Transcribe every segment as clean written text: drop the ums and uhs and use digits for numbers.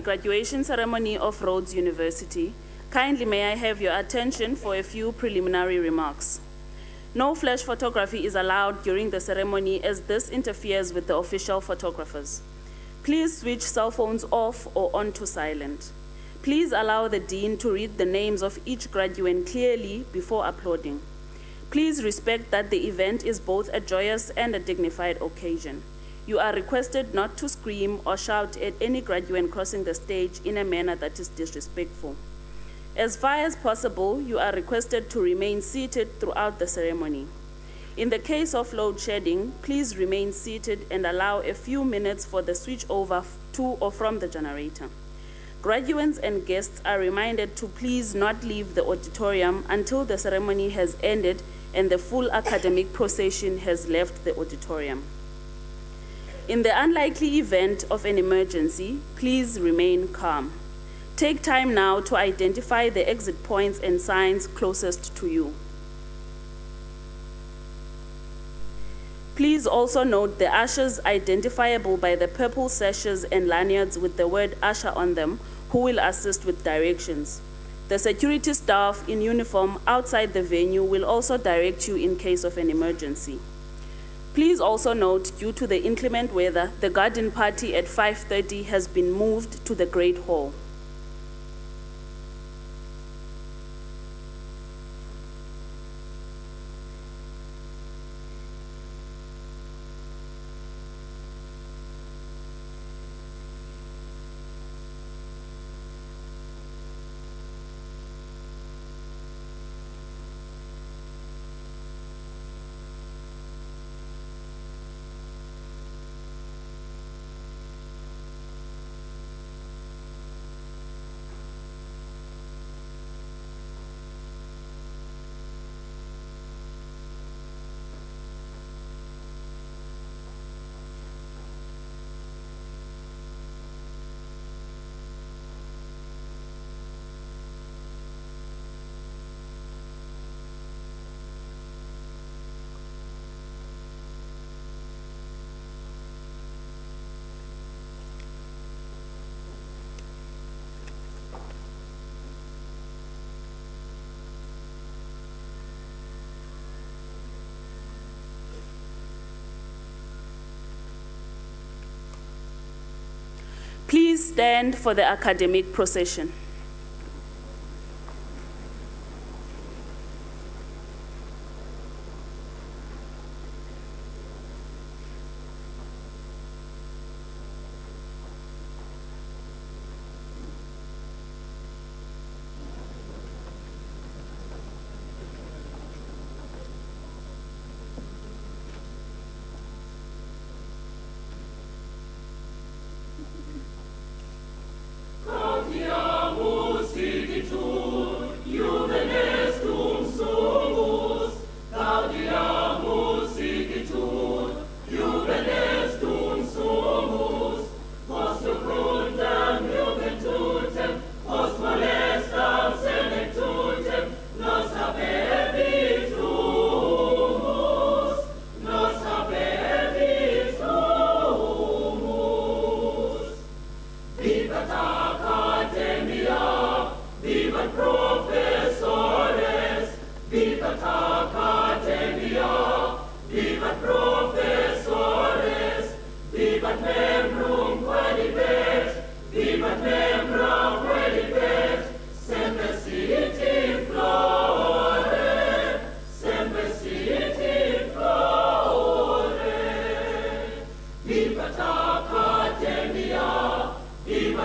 graduation ceremony of Rhodes University, kindly may I have your attention for a few preliminary remarks. No flash photography is allowed during the ceremony as this interferes with the official photographers. Please switch cell phones off or on to silent. Please allow the Dean to read the names of each graduate clearly before applauding. Please respect that the event is both a joyous and a dignified occasion. You are requested not to scream or shout at any graduate crossing the stage in a manner that is disrespectful. As far as possible, you are requested to remain seated throughout the ceremony. In the case of load shedding, please remain seated and allow a few minutes for the switch over to or from the generator. Graduates and guests are reminded to please not leave the auditorium until the ceremony has ended and the full academic procession has left the auditorium. In the unlikely event of an emergency, please remain calm. Take time now to identify the exit points and signs closest to you. Please also note the ushers identifiable by the purple sashes and lanyards with the word usher on them, who will assist with directions. The security staff in uniform outside the venue will also direct you in case of an emergency. Please also note, due to the inclement weather, the garden party at 5:30 has been moved to the Great Hall. Please stand for the academic procession. Vivat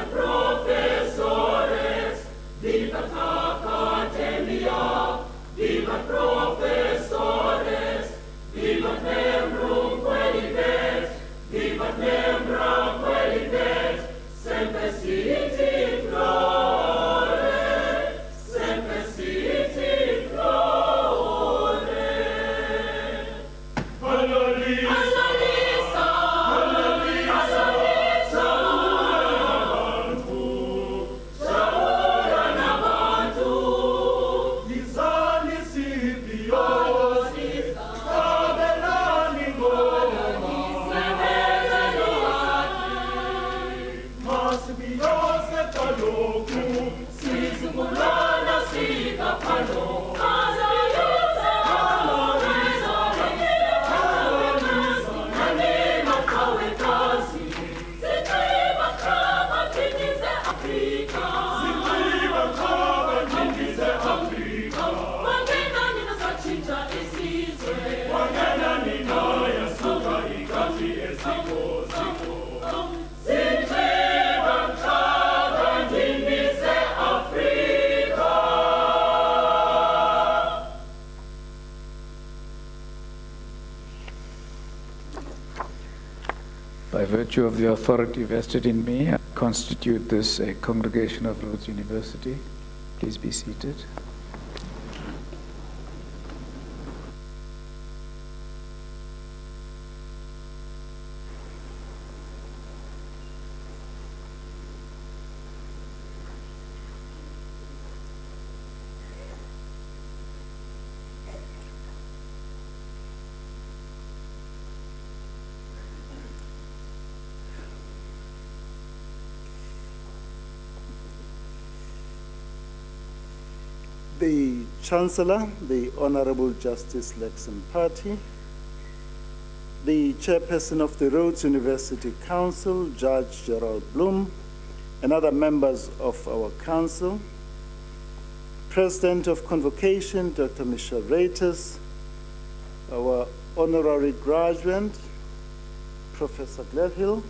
professores, vivat academia. virtue of the authority vested in me, I constitute this a congregation of Rhodes University. Please be seated. The Chancellor, the Honourable Justice Lexham Party, the Chairperson of the Rhodes University Council, Judge Gerald Bloom, and other members of our Council, President of Convocation, Dr. Michele, our Honorary Graduate, Professor Gladhill,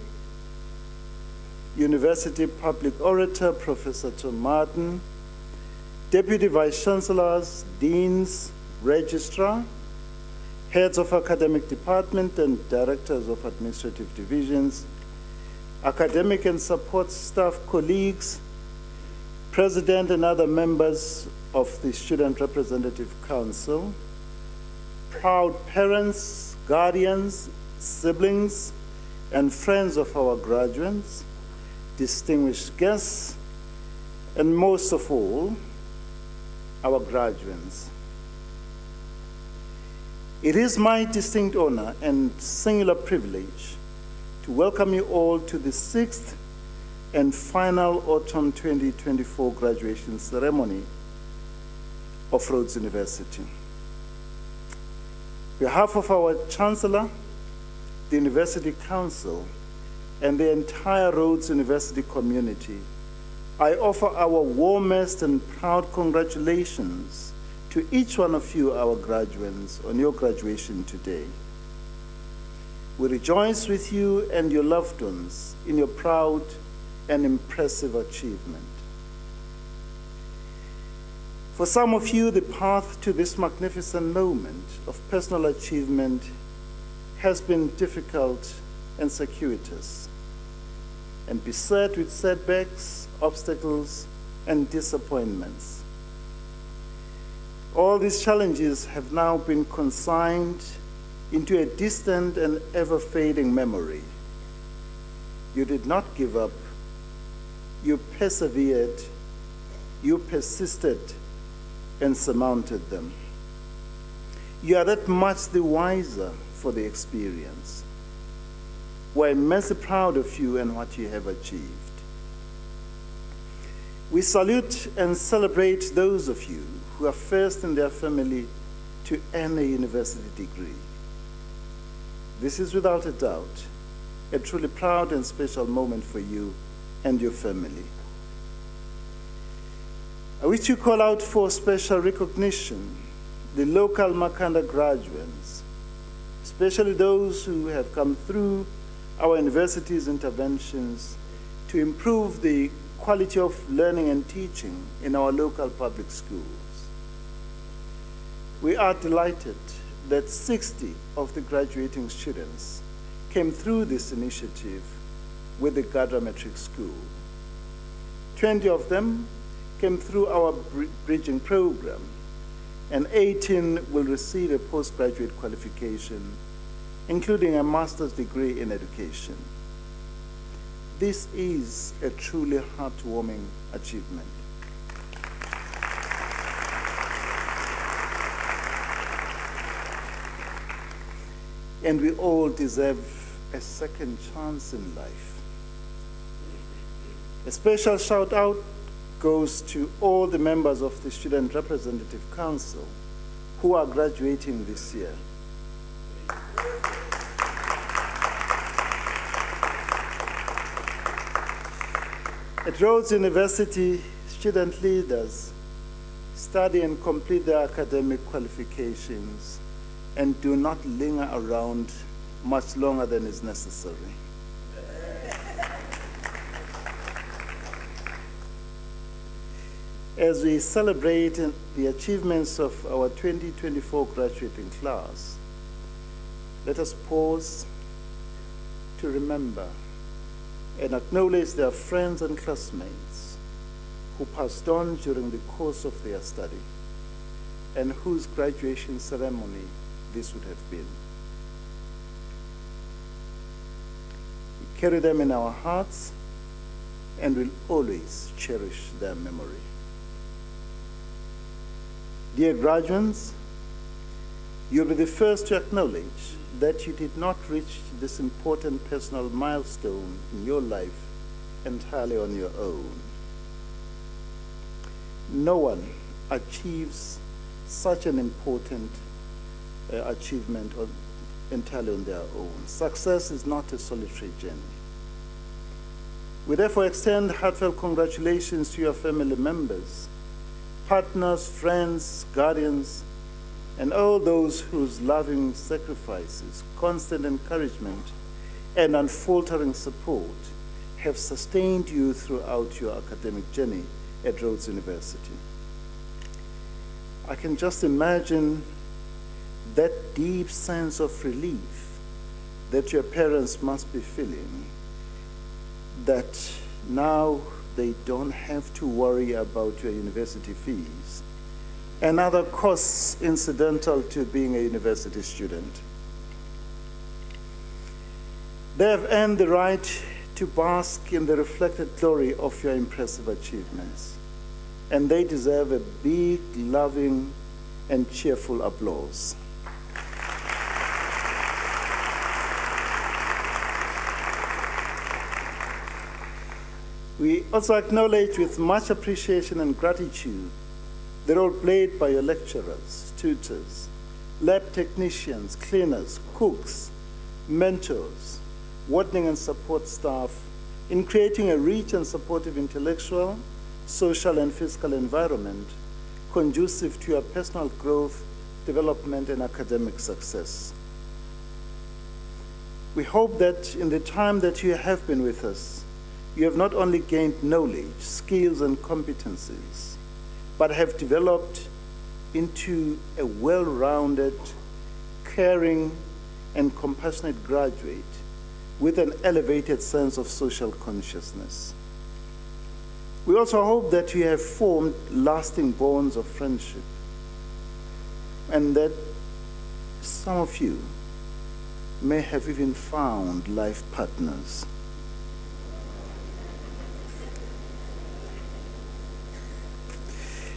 University Public Orator, Professor Tom Martin, Deputy Vice-Chancellors, Deans, Registrar, Heads of Academic Department and Directors of Administrative Divisions, academic and support staff colleagues, President and other members of the Student Representative Council, proud parents, guardians, siblings, and friends of our graduates, distinguished guests, and most of all, our graduates. It is my distinct honor and singular privilege to welcome you all to the 6th and final autumn 2024 graduation ceremony of Rhodes University. On behalf of our Chancellor, the University Council, and the entire Rhodes University community, I offer our warmest and proud congratulations to each one of you, our graduates, on your graduation today. We rejoice with you and your loved ones in your proud and impressive achievement. For some of you, the path to this magnificent moment of personal achievement has been difficult and circuitous, and beset with setbacks, obstacles, and disappointments. All these challenges have now been consigned into a distant and ever-fading memory. You did not give up. You persevered. You persisted and surmounted them. You are that much the wiser for the experience. We're immensely proud of you and what you have achieved. We salute and celebrate those of you who are first in their family to earn a university degree. This is without a doubt a truly proud and special moment for you and your family. I wish to call out for special recognition the local Makanda graduates, especially those who have come through our university's interventions to improve the quality of learning and teaching in our local public schools. We are delighted that 60 of the graduating students came through this initiative with the Gadra Matric School. 20 of them came through our bridging program, and 18 will receive a postgraduate qualification, including a master's degree in education. This is a truly heartwarming achievement. And we all deserve a second chance in life. A special shout out goes to all the members of the Student Representative Council who are graduating this year. At Rhodes University, student leaders study and complete their academic qualifications and do not linger around much longer than is necessary. As we celebrate the achievements of our 2024 graduating class, let us pause to remember and acknowledge their friends and classmates who passed on during the course of their study and whose graduation ceremony this would have been. We carry them in our hearts and will always cherish their memory. Dear graduates, you'll be the first to acknowledge that you did not reach this important personal milestone in your life entirely on your own. No one achieves such an important achievement entirely on their own. Success is not a solitary journey. We therefore extend heartfelt congratulations to your family members, partners, friends, guardians, and all those whose loving sacrifices, constant encouragement, and unfaltering support have sustained you throughout your academic journey at Rhodes University. I can just imagine that deep sense of relief that your parents must be feeling, that now they don't have to worry about your university fees and other costs incidental to being a university student. They have earned the right to bask in the reflected glory of your impressive achievements, and they deserve a big, loving, and cheerful applause. We also acknowledge with much appreciation and gratitude the role played by your lecturers, tutors, lab technicians, cleaners, cooks, mentors, wardening and support staff in creating a rich and supportive intellectual, social, and physical environment conducive to your personal growth, development, and academic success. We hope that in the time that you have been with us, you have not only gained knowledge, skills, and competencies, but have developed into a well-rounded, caring, and compassionate graduate with an elevated sense of social consciousness. We also hope that you have formed lasting bonds of friendship, and that some of you may have even found life partners.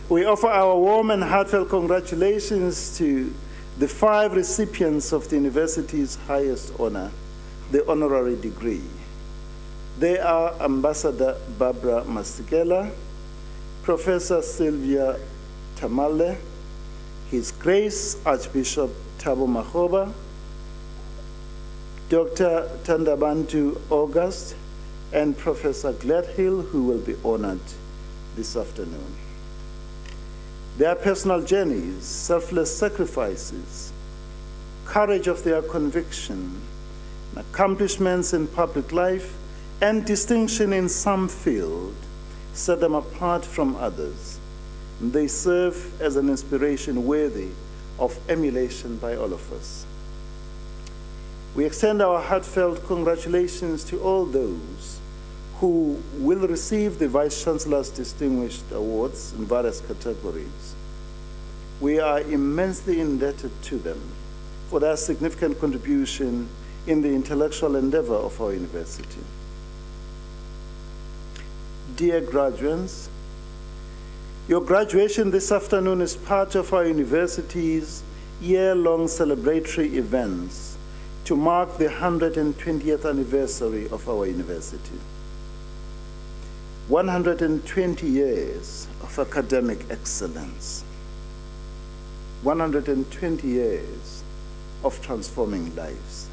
We offer our warm and heartfelt congratulations to the 5 recipients of the university's highest honor, the honorary degree. They are Ambassador Barbara Masekela, Professor Sylvia Tamale, His Grace Archbishop Thabo Makgoba, Dr. Thandabantu August, and Professor Gladhill, who will be honored this afternoon. Their personal journeys, selfless sacrifices, courage of their conviction, accomplishments in public life, and distinction in some field set them apart from others. They serve as an inspiration worthy of emulation by all of us. We extend our heartfelt congratulations to all those who will receive the Vice-Chancellor's Distinguished Awards in various categories. We are immensely indebted to them for their significant contribution in the intellectual endeavor of our university. Dear graduates, your graduation this afternoon is part of our university's year-long celebratory events to mark the 120th anniversary of our university. 120 years of academic excellence. 120 years of transforming lives.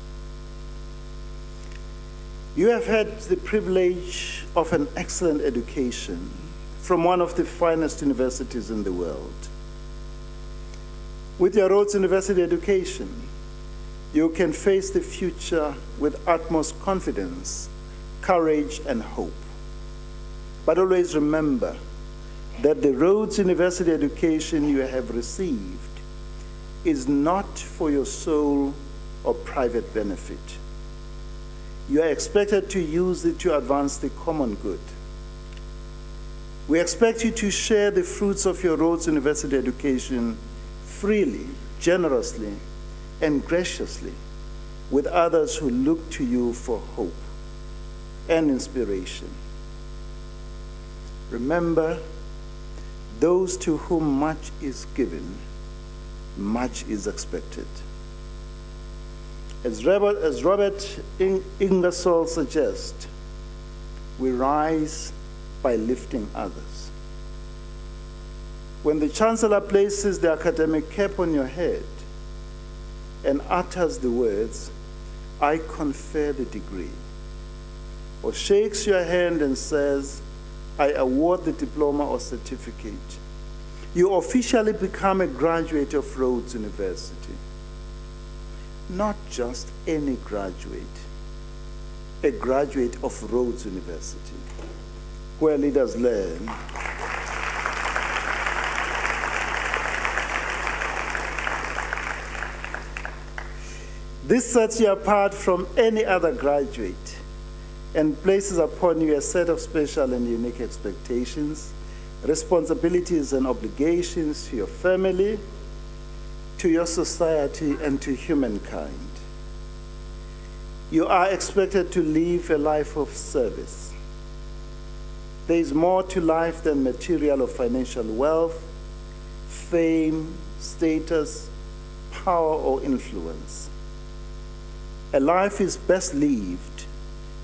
You have had the privilege of an excellent education from one of the finest universities in the world. With your Rhodes University education, you can face the future with utmost confidence, courage, and hope. But always remember that the Rhodes University education you have received is not for your sole or private benefit. You are expected to use it to advance the common good. We expect you to share the fruits of your Rhodes University education freely, generously, and graciously with others who look to you for hope and inspiration. Remember, those to whom much is given, much is expected. As Robert Ingersoll suggests, we rise by lifting others. When the Chancellor places the academic cap on your head and utters the words, "I confer the degree," or shakes your hand and says, "I award the diploma or certificate," you officially become a graduate of Rhodes University. Not just any graduate, a graduate of Rhodes University, where leaders learn This sets you apart from any other graduate and places upon you a set of special and unique expectations, responsibilities and obligations to your family, to your society, and to humankind. You are expected to live a life of service. There is more to life than material or financial wealth, fame, status, power, or influence. A life is best lived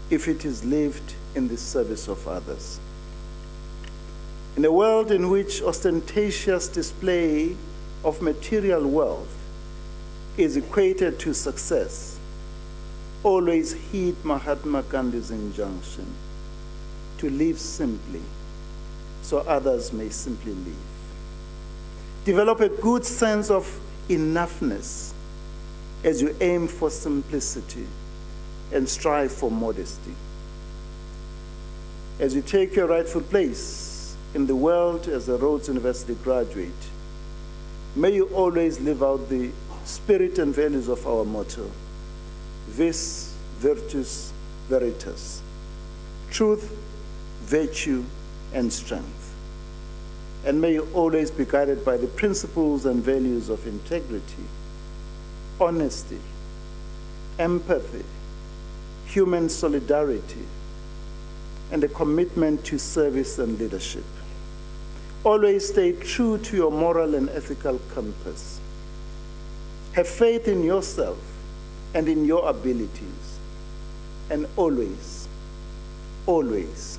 if it is lived in the service of others. In a world in which ostentatious display of material wealth is equated to success, always heed Mahatma Gandhi's injunction to live simply so others may simply live. Develop a good sense of enoughness as you aim for simplicity and strive for modesty. As you take your rightful place in the world as a Rhodes University graduate, may you always live out the spirit and values of our motto, vis virtus veritas, truth, virtue, and strength. And may you always be guided by the principles and values of integrity, honesty, empathy, human solidarity, and a commitment to service and leadership. Always stay true to your moral and ethical compass. Have faith in yourself and in your abilities, and always, always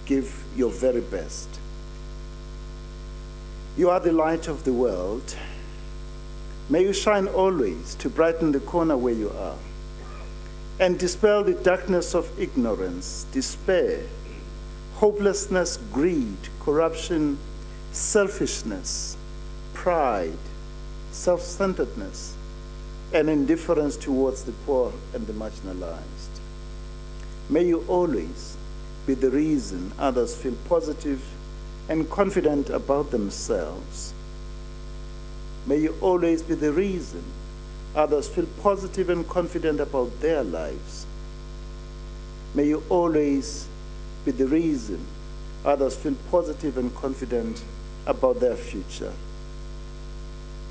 give your very best. You are the light of the world. May you shine always to brighten the corner where you are and dispel the darkness of ignorance, despair, hopelessness, greed, corruption, selfishness, pride, self-centeredness, and indifference towards the poor and the marginalized. May you always be the reason others feel positive and confident about themselves. May you always be the reason others feel positive and confident about their lives. May you always be the reason others feel positive and confident about their future.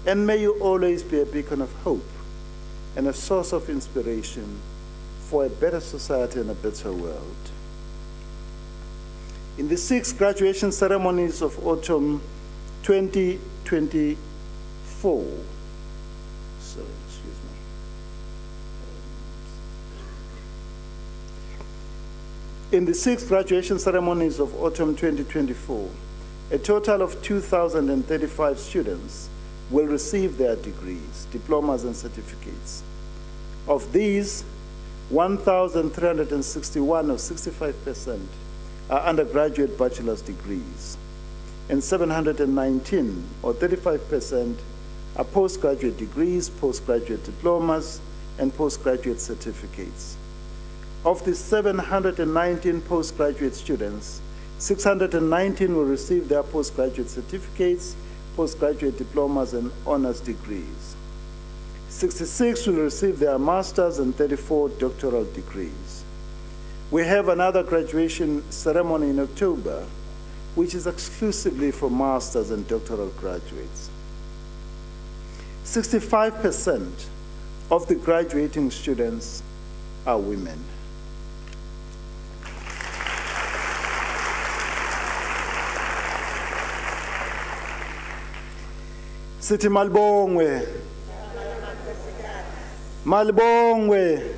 And may you always be a beacon of hope and a source of inspiration for a better society and a better world. In the 6 graduation ceremonies of autumn 2024, In the 6 graduation ceremonies of autumn 2024, a total of 2,035 students will receive their degrees, diplomas, and certificates. Of these, 1,361 or 65% are undergraduate bachelor's degrees, and 719 or 35% are postgraduate degrees, postgraduate diplomas, and postgraduate certificates. Of the 719 postgraduate students, 619 will receive their postgraduate certificates, postgraduate diplomas, and honors degrees. 66 will receive their master's and 34 doctoral degrees. We have another graduation ceremony in October, which is exclusively for master's and doctoral graduates. 65% of the graduating students are women. Sithi malibongwe. Malibongwe.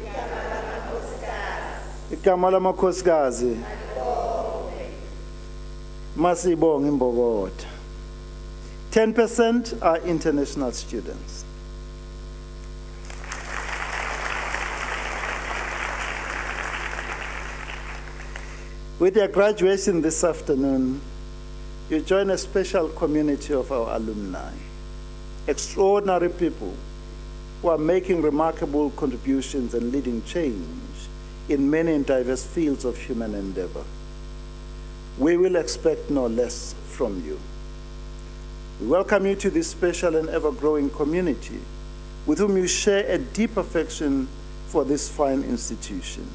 Igama lamakhosikazi. Masibonge imbokotha. 10% are international students. With your graduation this afternoon, you join a special community of our alumni, extraordinary people who are making remarkable contributions and leading change in many and diverse fields of human endeavor. We will expect no less from you. We welcome you to this special and ever-growing community with whom you share a deep affection for this fine institution.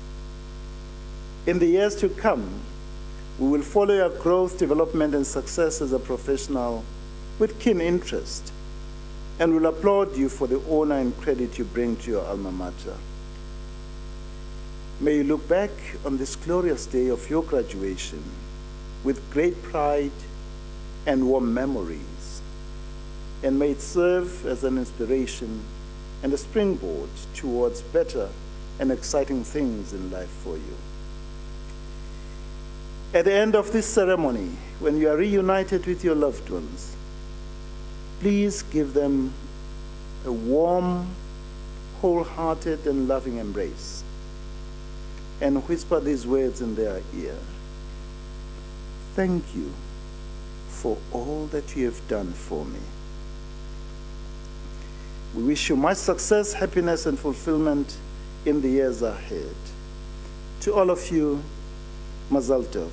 In the years to come, we will follow your growth, development, and success as a professional with keen interest, and will applaud you for the honor and credit you bring to your alma mater. May you look back on this glorious day of your graduation with great pride and warm memories, and may it serve as an inspiration and a springboard towards better and exciting things in life for you. At the end of this ceremony, when you are reunited with your loved ones, please give them a warm, wholehearted, and loving embrace, and whisper these words in their ear. Thank you for all that you have done for me. We wish you much success, happiness, and fulfillment in the years ahead. To all of you, Mazal Tov.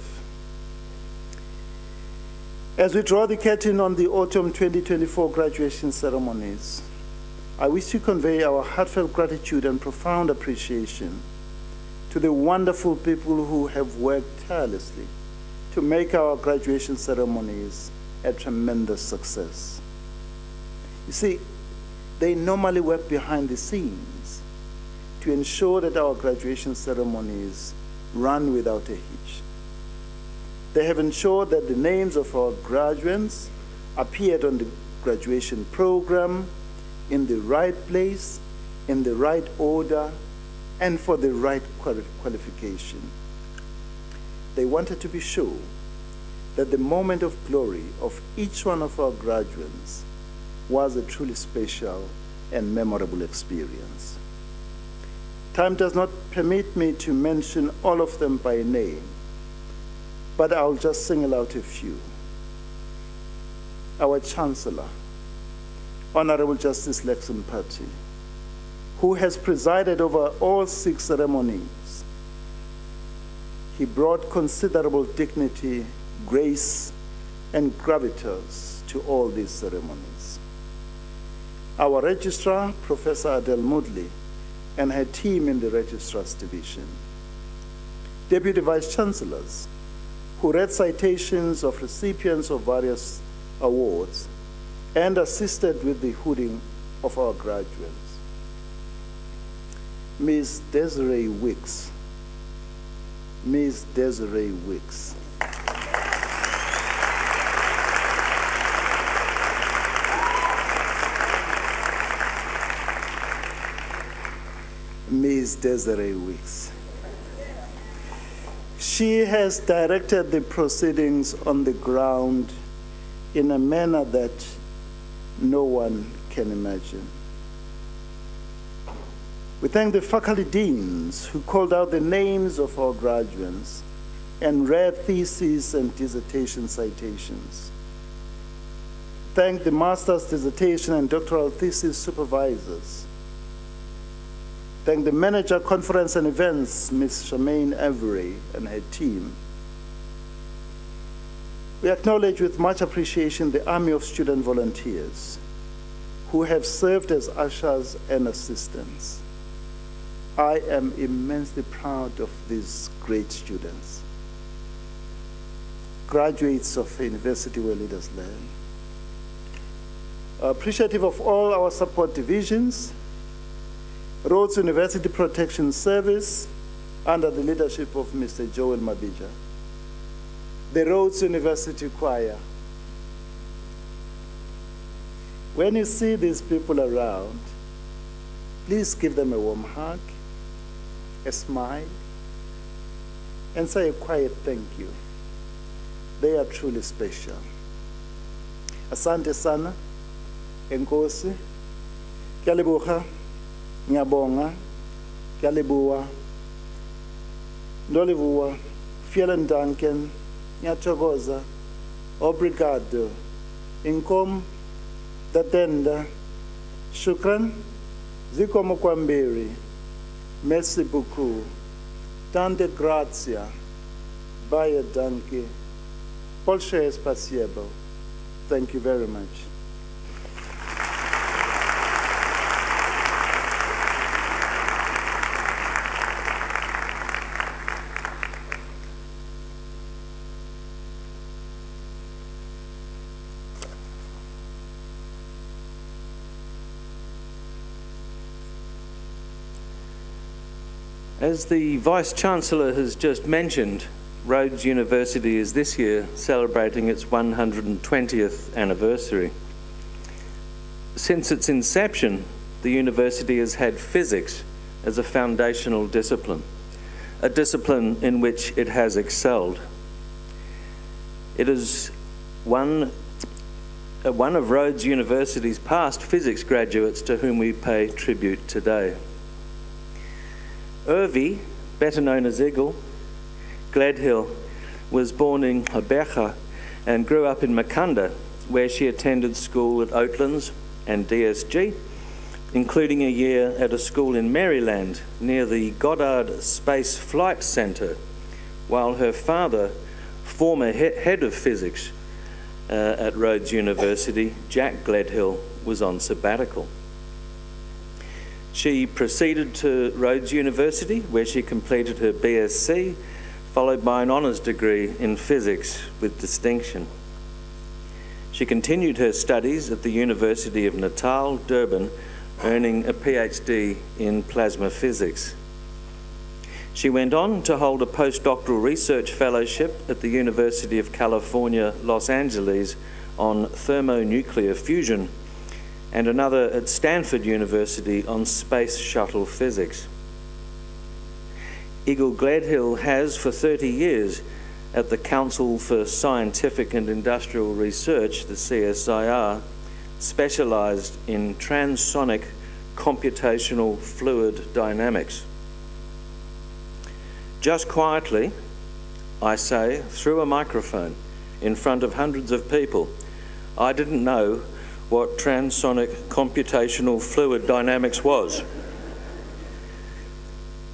As we draw the curtain on the autumn 2024 graduation ceremonies, I wish to convey our heartfelt gratitude and profound appreciation to the wonderful people who have worked tirelessly to make our graduation ceremonies a tremendous success. You see, they normally work behind the scenes to ensure that our graduation ceremonies run without a hitch. They have ensured that the names of our graduates appeared on the graduation program in the right place, in the right order, and for the right qualification. They wanted to be sure that the moment of glory of each one of our graduates was a truly special and memorable experience. Time does not permit me to mention all of them by name, but I'll just single out a few. Our Chancellor, Honourable Justice Lex Mpati, who has presided over all 6 ceremonies. He brought considerable dignity, grace, and gravitas to all these ceremonies. Our Registrar, Professor Adele Moodley, and her team in the Registrar's Division. Deputy Vice-Chancellors, who read citations of recipients of various awards and assisted with the hooding of our graduates. Ms. Desiree Wicks. Ms. Desiree Wicks. Ms. Desiree Wicks. She has directed the proceedings on the ground in a manner that no one can imagine. We thank the faculty deans who called out the names of our graduates and read theses and dissertation citations. Thank the master's dissertation and doctoral thesis supervisors. Thank the manager, conference and events, Ms. Charmaine Avery and her team. We acknowledge with much appreciation the army of student volunteers who who have served as ushers and assistants. I am immensely proud of these great students, graduates of a university where leaders learn. Appreciative of all our support divisions, Rhodes University Protection Service, under the leadership of Mr. Joel Mabija, the Rhodes University Choir. When you see these people around, please give them a warm hug, a smile, and say a quiet thank you. They are truly special. Asante sana, enkosi, kyalibuha, nyabonga, kyalibuwa, ndolibuwa, vielen danken, nyachogoza, obrigado, inkom, datenda, shukran, zikomo kwambiri, merci beaucoup, tante grazia, baie danke, polshe spasiebo. Thank you very much. As the Vice-Chancellor has just mentioned, Rhodes University is this year celebrating its 120th anniversary. Since its inception, the university has had physics as a foundational discipline, a discipline in which it has excelled. It is one of Rhodes University's past physics graduates to whom we pay tribute today. Irvi, better known as Eagle, Gladhill, was born in Gqeberha and grew up in Makanda, where she attended school at Oatlands and DSG, including a year at a school in Maryland near the Goddard Space Flight Center, while her father, former head of physics at Rhodes University, Jack Gladhill, was on sabbatical. She proceeded to Rhodes University, where she completed her BSc, followed by an honours degree in physics with distinction. She continued her studies at the University of Natal, Durban, earning a PhD in plasma physics. She went on to hold a postdoctoral research fellowship at the University of California, Los Angeles on thermonuclear fusion, and another at Stanford University on space shuttle physics. Eagle Gladhill has for 30 years at the Council for Scientific and Industrial Research, the CSIR, specialised in transonic computational fluid dynamics. Just quietly, I say, through a microphone in front of hundreds of people, I didn't know what transonic computational fluid dynamics was.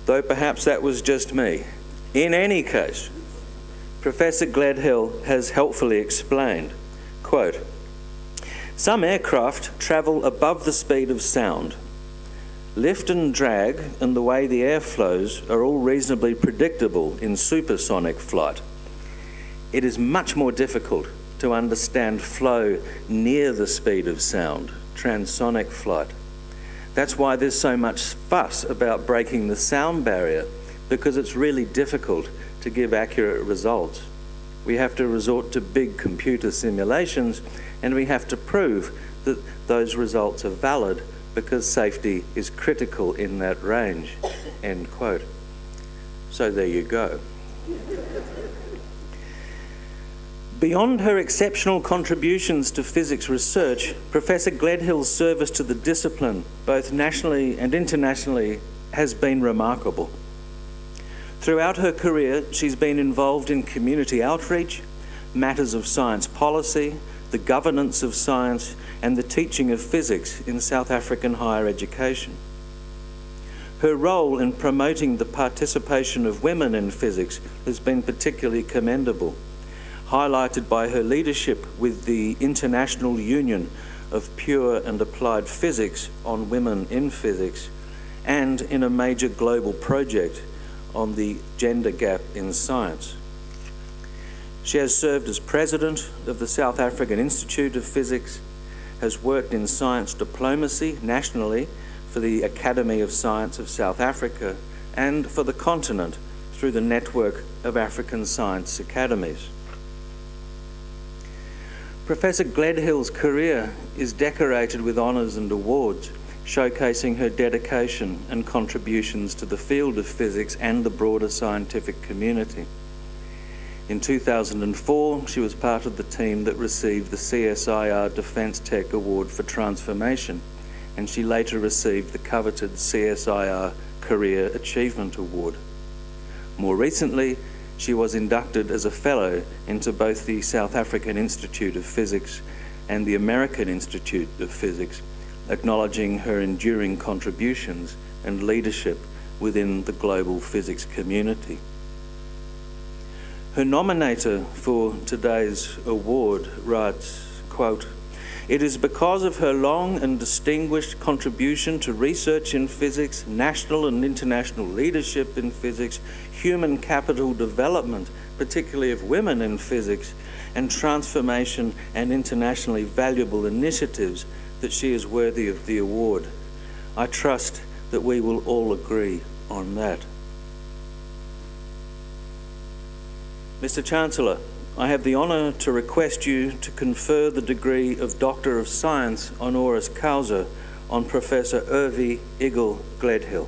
Though perhaps that was just me. In any case, Professor Gladhill has helpfully explained, quote, "Some aircraft travel above the speed of sound. Lift and drag and the way the air flows are all reasonably predictable in supersonic flight. It is much more difficult to understand flow near the speed of sound, transonic flight. That's why there's so much fuss about breaking the sound barrier, because it's really difficult to give accurate results. We have to resort to big computer simulations, and we have to prove that those results are valid because safety is critical in that range," end quote. So there you go. Beyond her exceptional contributions to physics research, Professor Gladhill's service to the discipline, both nationally and internationally, has been remarkable. Throughout her career, she's been involved in community outreach, matters of science policy, the governance of science, and the teaching of physics in South African higher education. Her role in promoting the participation of women in physics has been particularly commendable, highlighted by her leadership with the International Union of pure and applied physics on women in physics, and in a major global project on the gender gap in science. She has served as president of the South African Institute of Physics, has worked in science diplomacy nationally for the Academy of Science of South Africa and for the continent through the network of African science academies. Professor Gladhill's career is decorated with honours and awards, showcasing her dedication and contributions to the field of physics and the broader scientific community. In 2004, she was part of the team that received the CSIR Defence Tech Award for Transformation, and she later received the coveted CSIR Career Achievement Award. More recently, she was inducted as a fellow into both the South African Institute of Physics and the American Institute of Physics, acknowledging her enduring contributions and leadership within the global physics community. Her nominator for today's award writes, quote, "It is because of her long and distinguished contribution to research in physics, national and international leadership in physics, human capital development, particularly of women in physics, and transformation and internationally valuable initiatives that she is worthy of the award. I trust that we will all agree on that." Mr. Chancellor, I have the honour to request you to confer the degree of Doctor of Science honoris causa on Professor Irvi Igel Gladhill.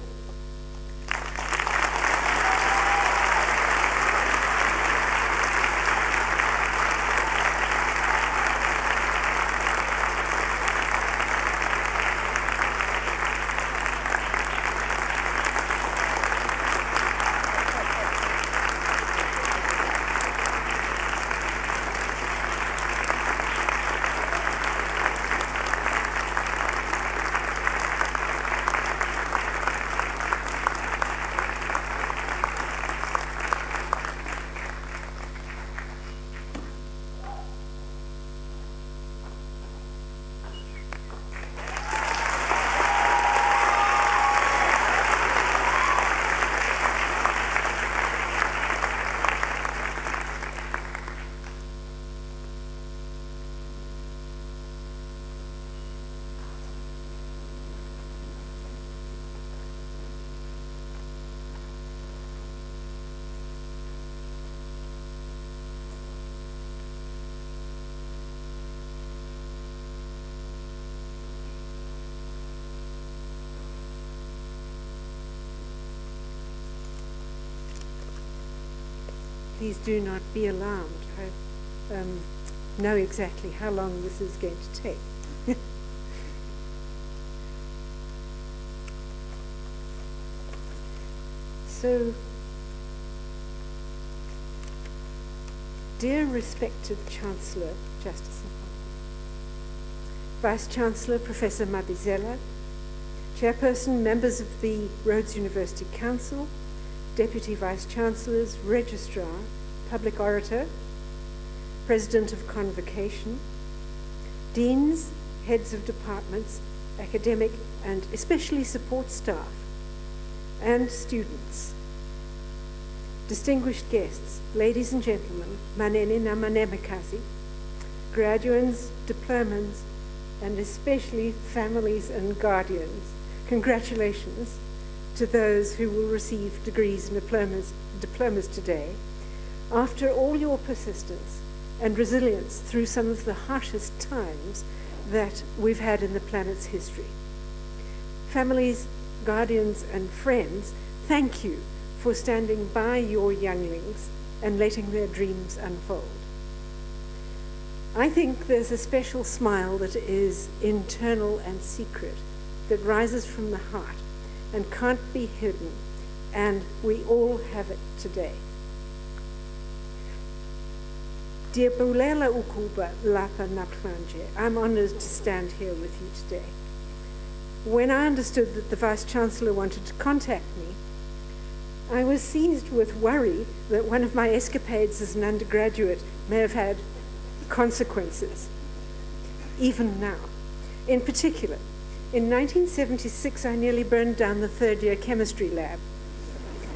Please do not be alarmed. I know exactly how long this is going to take. So, dear respected Chancellor, Justice and Vice-Chancellor Professor Mbuyiseli, Chairperson, members of the Rhodes University Council, Deputy Vice-Chancellors, Registrar, Public Orator, President of Convocation, Deans, Heads of Departments, academic and especially support staff, and students. Distinguished guests, ladies and gentlemen, manene na manemekazi, graduates, diplomands, and especially families and guardians, congratulations to those who will receive degrees and diplomas today, after all your persistence and resilience through some of the harshest times that we've had in the planet's history. Families, guardians, and friends, thank you for standing by your younglings and letting their dreams unfold. I think there's a special smile that is internal and secret, that rises from the heart and can't be hidden, and we all have it today. Ndiyabulela ukuba lapha namhlanje. I'm honored to stand here with you today. When I understood that the Vice-Chancellor wanted to contact me, I was seized with worry that one of my escapades as an undergraduate may have had consequences, even now. In particular, in 1976, I nearly burned down the third-year chemistry lab.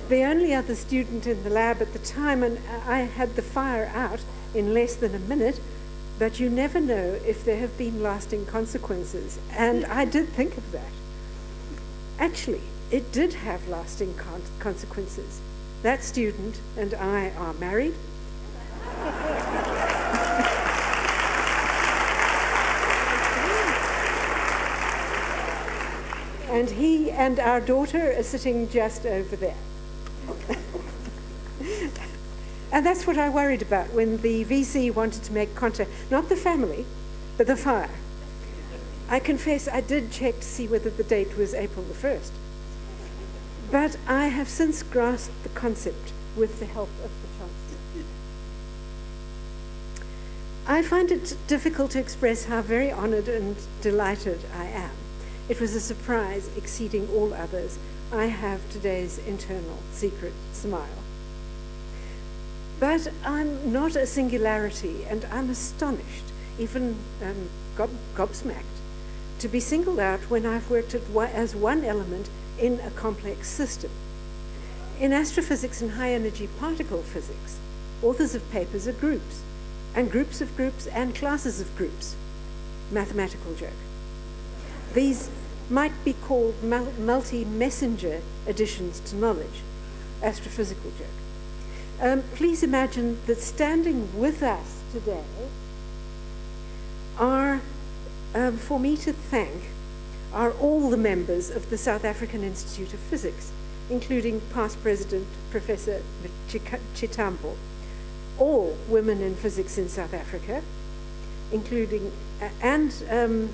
The only other student in the lab at the time, and I had the fire out in less than a minute, but you never know if there have been lasting consequences, and I did think of that. Actually, it did have lasting consequences. That student and I are married. And he and our daughter are sitting just over there. And that's what I worried about when the VC wanted to make contact, not the family, but the fire. I confess I did check to see whether the date was April the 1st. But I have since grasped the concept with the help of the Chancellor. I find it difficult to express how very honoured and delighted I am. It was a surprise exceeding all others. I have today's internal secret smile. But I'm not a singularity, and I'm astonished, even gobsmacked, to be singled out when I've worked as one element in a complex system. In astrophysics and high-energy particle physics, authors of papers are groups, and groups of groups and classes of groups. Mathematical joke. These might be called multi-messenger additions to knowledge. Astrophysical joke. Please imagine that standing with us today are, for me to thank, are all the members of the South African Institute of Physics, including past president Professor Chitambo, all women in physics in South Africa, including, and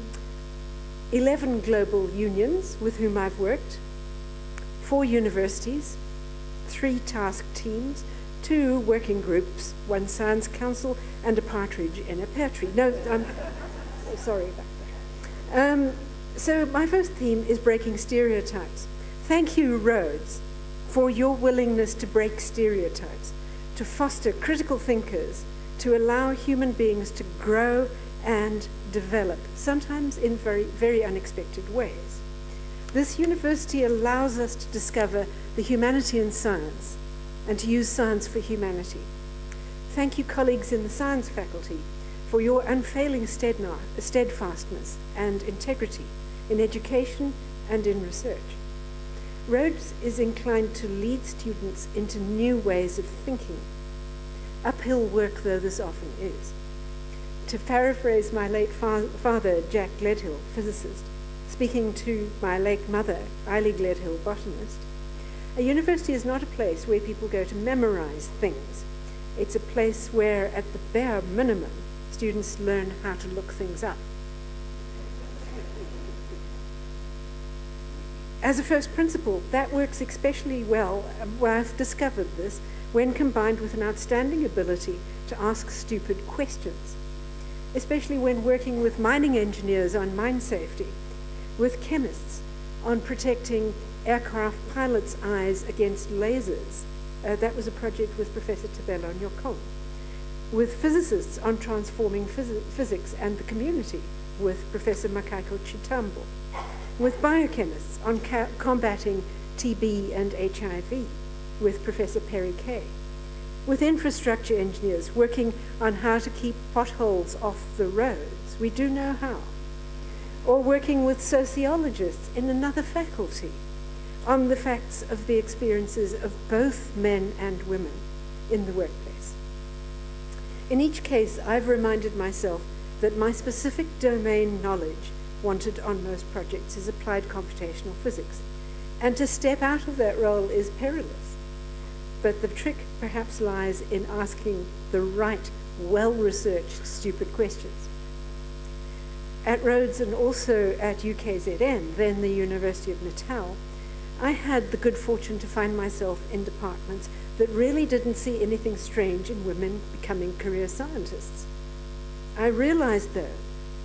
11 global unions with whom I've worked, 4 universities, 3 task teams, 2 working groups, 1 science council, and a partridge in a pear tree. No, I'm sorry about that. So my first theme is breaking stereotypes. Thank you, Rhodes, for your willingness to break stereotypes, to foster critical thinkers, to allow human beings to grow and develop, sometimes in very, very unexpected ways. This university allows us to discover the humanity in science and to use science for humanity. Thank you, colleagues in the science faculty, for your unfailing steadfastness and integrity in education and in research. Rhodes is inclined to lead students into new ways of thinking. Uphill work, though this often is. To paraphrase my late father, Jack Gladhill, physicist, speaking to my late mother, Eiley Gladhill, botanist, a university is not a place where people go to memorize things. It's a place where, at the bare minimum, students learn how to look things up. As a first principle, that works especially well, I've discovered this, when combined with an outstanding ability to ask stupid questions, especially when working with mining engineers on mine safety, with chemists on protecting aircraft pilots' eyes against lasers. That was a project with Professor Tabelo Nyokong. With physicists on transforming physics and the community, with Professor Makaiko Chitambo. With biochemists on combating TB and HIV, with Professor Perry Kay. With infrastructure engineers working on how to keep potholes off the roads. We do know how. Or working with sociologists in another faculty on the facts of the experiences of both men and women in the workplace. In each case, I've reminded myself that my specific domain knowledge wanted on most projects is applied computational physics, and to step out of that role is perilous. But the trick perhaps lies in asking the right, well-researched, stupid questions. At Rhodes and also at UKZN, then the University of Natal, I had the good fortune to find myself in departments that really didn't see anything strange in women becoming career scientists. I realized, though,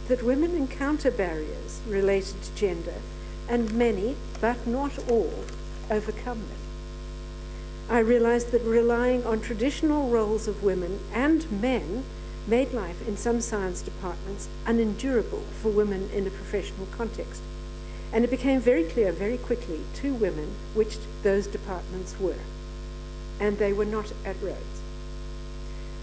that women encounter barriers related to gender, and many, but not all, overcome them. I realized that relying on traditional roles of women and men made life in some science departments unendurable for women in a professional context. And it became very clear very quickly to women which those departments were. And they were not at Rhodes.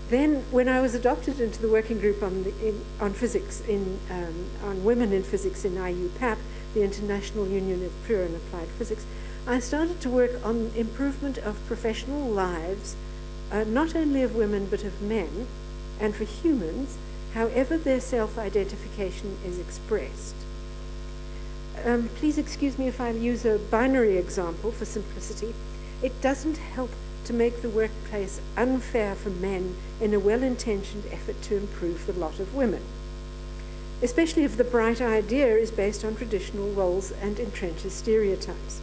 Then, when I was adopted into the working group on physics, on women in physics in IUPAP, the International Union of Pure and Applied Physics, I started to work on improvement of professional lives, not only of women but of men, and for humans, however their self-identification is expressed. Please excuse me if I use a binary example for simplicity. It doesn't help to make the workplace unfair for men in a well-intentioned effort to improve the lot of women, especially if the bright idea is based on traditional roles and entrenches stereotypes.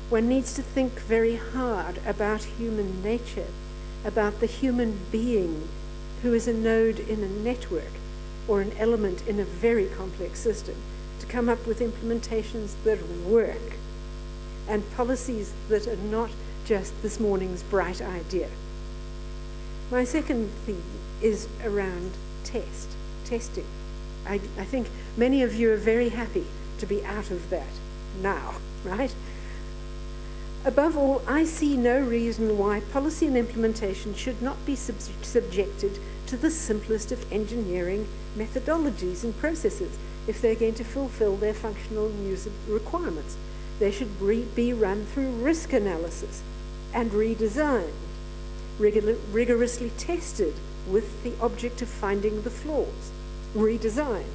One needs to think very hard about human nature, about the human being who is a node in a network or an element in a very complex system, to come up with implementations that work and policies that are not just this morning's bright idea. My second theme is around testing. I think many of you are very happy to be out of that now, right? Above all, I see no reason why policy and implementation should not be subjected to the simplest of engineering methodologies and processes if they're going to fulfill their functional and user requirements. They should be run through risk analysis and redesigned, rigorously tested with the object of finding the flaws, redesigned,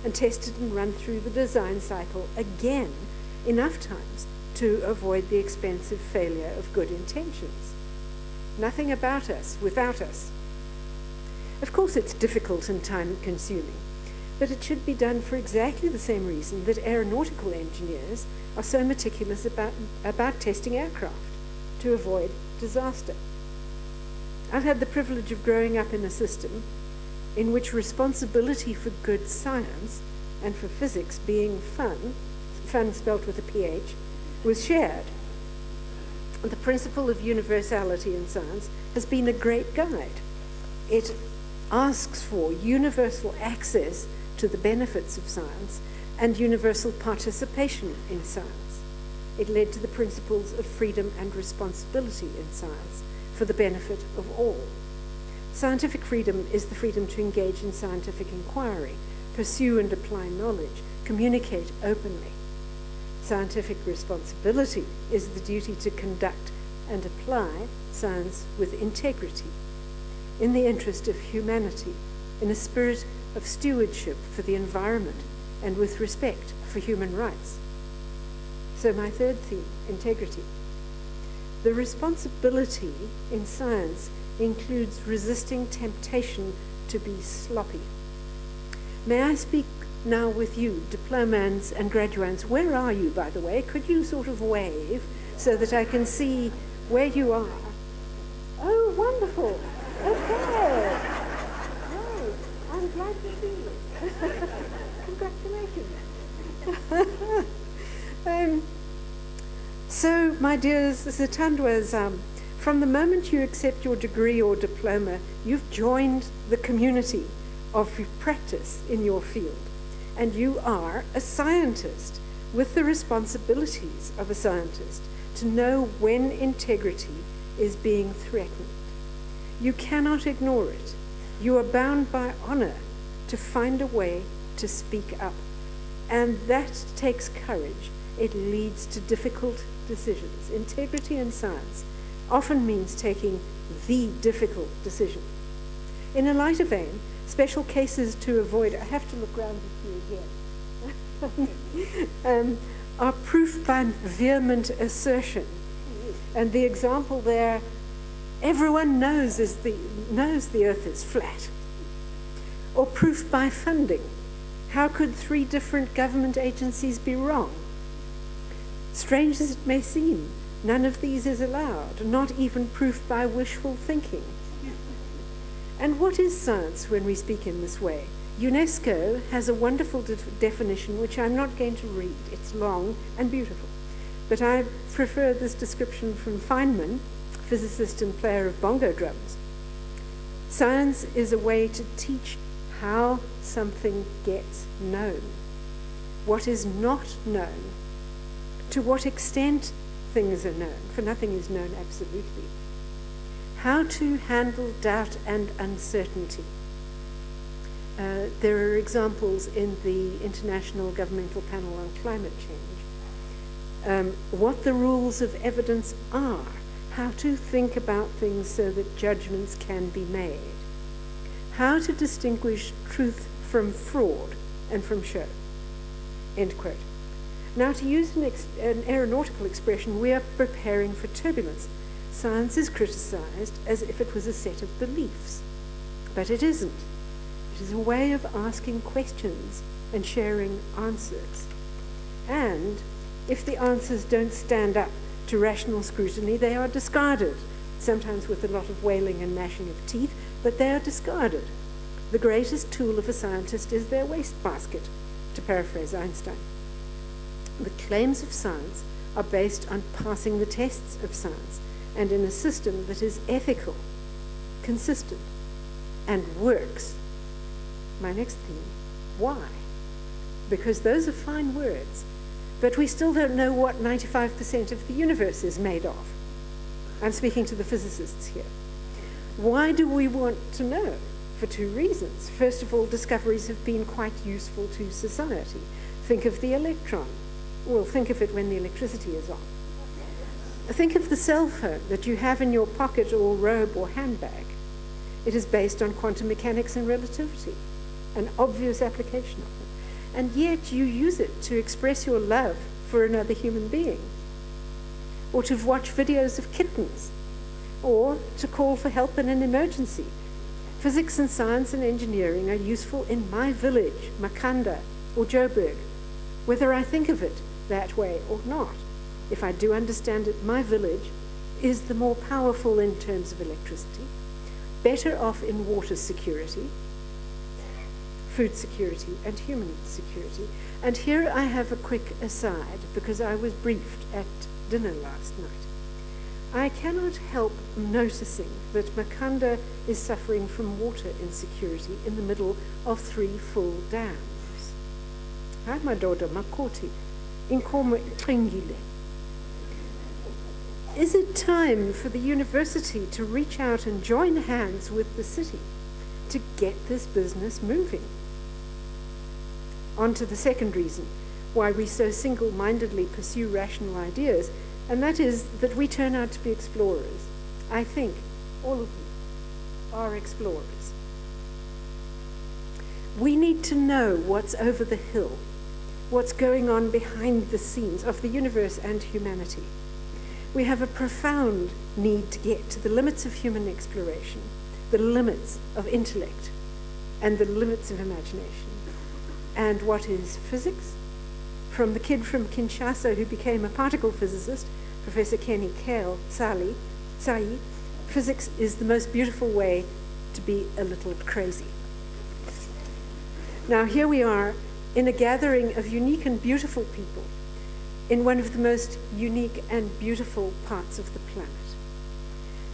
and tested and run through the design cycle again enough times to avoid the expensive failure of good intentions. Nothing about us without us. Of course, it's difficult and time-consuming, but it should be done for exactly the same reason that aeronautical engineers are so meticulous about testing aircraft, to avoid disaster. I've had the privilege of growing up in a system in which responsibility for good science and for physics being fun spelt with a PH, was shared. The principle of universality in science has been a great guide. It asks for universal access to the benefits of science and universal participation in science. It led to the principles of freedom and responsibility in science for the benefit of all. Scientific freedom is the freedom to engage in scientific inquiry, pursue and apply knowledge, communicate openly. Scientific responsibility is the duty to conduct and apply science with integrity, in the interest of humanity, in a spirit of stewardship for the environment, and with respect for human rights. So my third theme, integrity. The responsibility in science includes resisting temptation to be sloppy. May I speak now with you, diplomands and graduands? Where are you, by the way? Could you sort of wave so that I can see where you are? Oh, wonderful. Okay. Right. I'm glad to see you. Congratulations. So, my dears, Zithandwas, from the moment you accept your degree or diploma, you've joined the community of practice in your field, and you are a scientist with the responsibilities of a scientist to know when integrity is being threatened. You cannot ignore it. You are bound by honor to find a way to speak up, and that takes courage. It leads to difficult decisions. Integrity in science often means taking the difficult decision. In a lighter vein, special cases to avoid, I have to look round at you again, are proof by vehement assertion. And the example there, everyone knows the earth is flat. Or proof by funding. How could 3 different government agencies be wrong? Strange as it may seem, none of these is allowed, not even proof by wishful thinking. And what is science when we speak in this way? UNESCO has a wonderful definition which I'm not going to read. It's long and beautiful. But I prefer this description from Feynman, physicist and player of bongo drums. Science is a way to teach how something gets known, what is not known, to what extent things are known, for nothing is known absolutely, how to handle doubt and uncertainty. There are examples in the International Governmental Panel on Climate Change, what the rules of evidence are, how to think about things so that judgments can be made, how to distinguish truth from fraud and from show, end quote. Now, to use an aeronautical expression, we are preparing for turbulence. Science is criticized as if it was a set of beliefs, but it isn't. It is a way of asking questions and sharing answers. And if the answers don't stand up to rational scrutiny, they are discarded, sometimes with a lot of wailing and gnashing of teeth, but they are discarded. The greatest tool of a scientist is their wastebasket, to paraphrase Einstein. The claims of science are based on passing the tests of science and in a system that is ethical, consistent, and works. My next theme, why? Because those are fine words, but we still don't know what 95% of the universe is made of. I'm speaking to the physicists here. Why do we want to know? For two reasons. First of all, discoveries have been quite useful to society. Think of the electron. Well, think of it when the electricity is on. Think of the cell phone that you have in your pocket or robe or handbag. It is based on quantum mechanics and relativity, an obvious application of it. And yet you use it to express your love for another human being, or to watch videos of kittens, or to call for help in an emergency. Physics and science and engineering are useful in my village, Makanda or Joburg, whether I think of it that way or not. If I do understand it, my village is the more powerful in terms of electricity, better off in water security, food security, and human security. And here I have a quick aside, because I was briefed at dinner last night. I cannot help noticing that Makanda is suffering from water insecurity in the middle of 3 full dams. Hi, madoda makoti, inkomo Nqobile. Is it time for the university to reach out and join hands with the city to get this business moving? On to the second reason why we so single-mindedly pursue rational ideas, and that is that we turn out to be explorers. I think all of you are explorers. We need to know what's over the hill, what's going on behind the scenes of the universe and humanity. We have a profound need to get to the limits of human exploration, the limits of intellect, and the limits of imagination. And what is physics? From the kid from Kinshasa who became a particle physicist, Professor Kenny Kale Sai, physics is the most beautiful way to be a little crazy. Now here we are in a gathering of unique and beautiful people in one of the most unique and beautiful parts of the planet.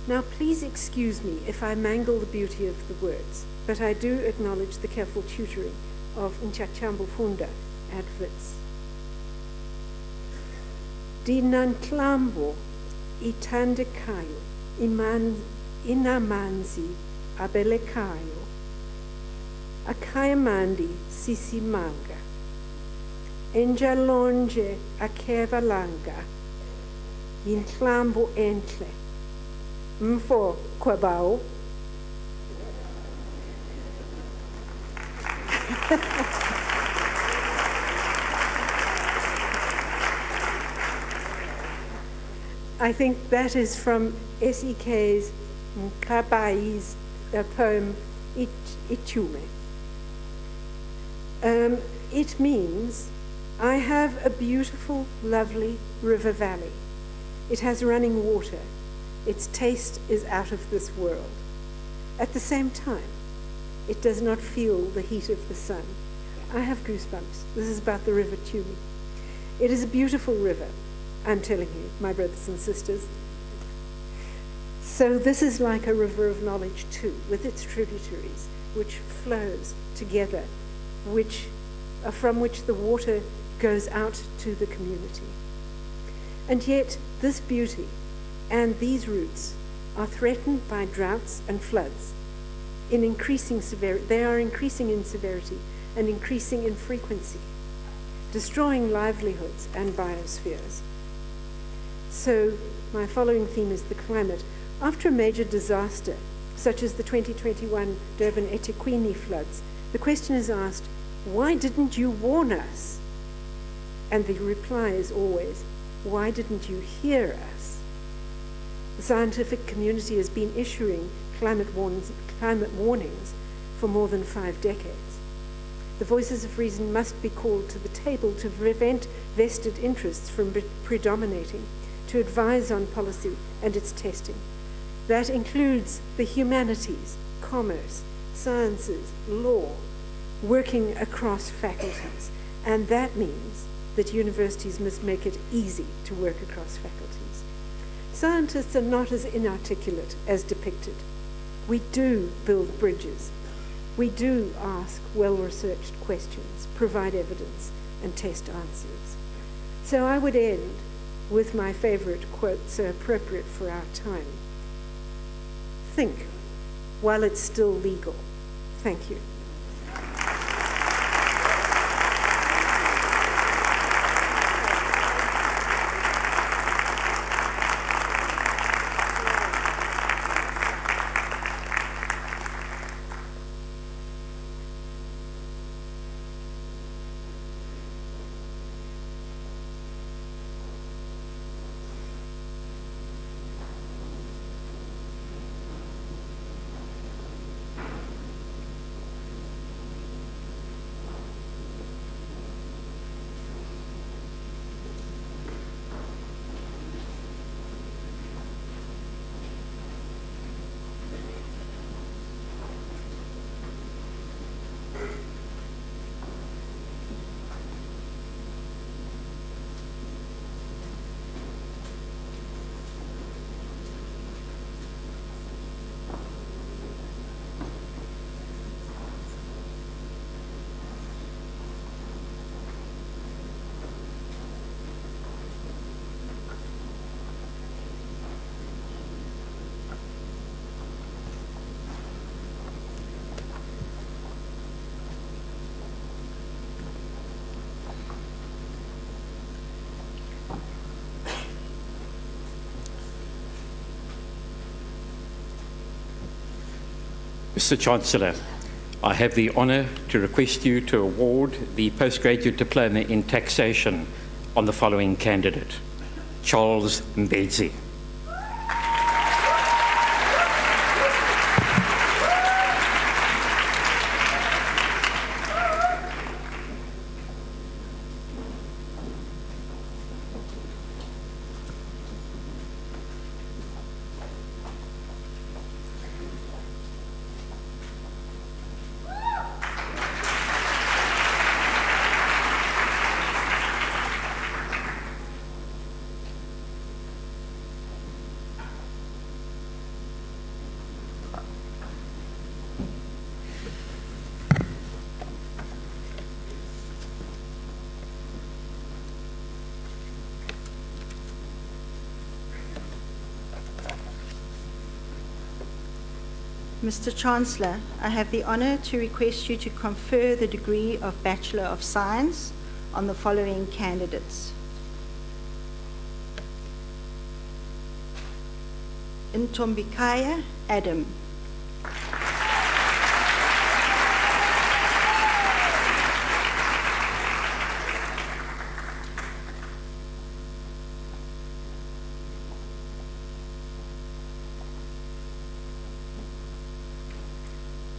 Now please excuse me if I mangle the beauty of the words, but I do acknowledge the careful tutoring of Nchambu Funda at Wits. Dinantlambo itandekayo inamanzi abelekayo akayamandi sisimanga enjalonje akevalanga yintlambo entle mfo kwabao I think that is from S.E.K.'s Nqobai's poem Ichume. It means, I have a beautiful, lovely river valley. It has running water. Its taste is out of this world. At the same time, it does not feel the heat of the sun. I have goosebumps. This is about the river Tumi. It is a beautiful river, I'm telling you, my brothers and sisters. So this is like a river of knowledge too, with its tributaries, which flows together, from which the water goes out to the community. And yet this beauty and these roots are threatened by droughts and floods in increasing severity. They are increasing in severity and increasing in frequency, destroying livelihoods and biospheres. So my following theme is the climate. After a major disaster, such as the 2021 Durban eThekwini floods, the question is asked, why didn't you warn us? And the reply is always, why didn't you hear us? The scientific community has been issuing climate warnings for more than 5 decades. The voices of reason must be called to the table to prevent vested interests from predominating, to advise on policy and its testing. That includes the humanities, commerce, sciences, law, working across faculties. And that means that universities must make it easy to work across faculties. Scientists are not as inarticulate as depicted. We do build bridges. We do ask well-researched questions, provide evidence, and test answers. So I would end with my favorite quote, so appropriate for our time. Think while it's still legal. Thank you. Mr. Chancellor, I have the honour to request you to award the postgraduate diploma in taxation on the following candidate: Charles Mbuyiseli. Mr. Chancellor, I have the honour to request you to confer the degree of Bachelor of Science on the following candidates: Ntombikaya Adam,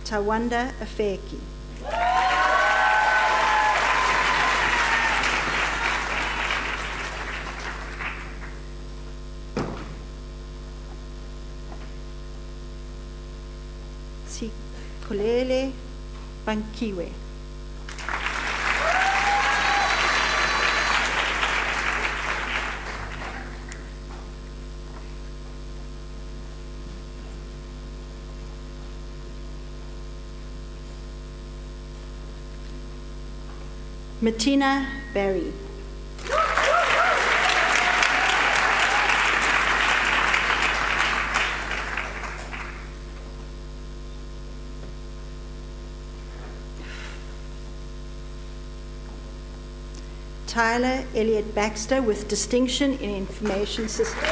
Tawanda Afeki, Sikolele Bankiwe, Martina Barry. Tyler Elliott Baxter with distinction in information systems.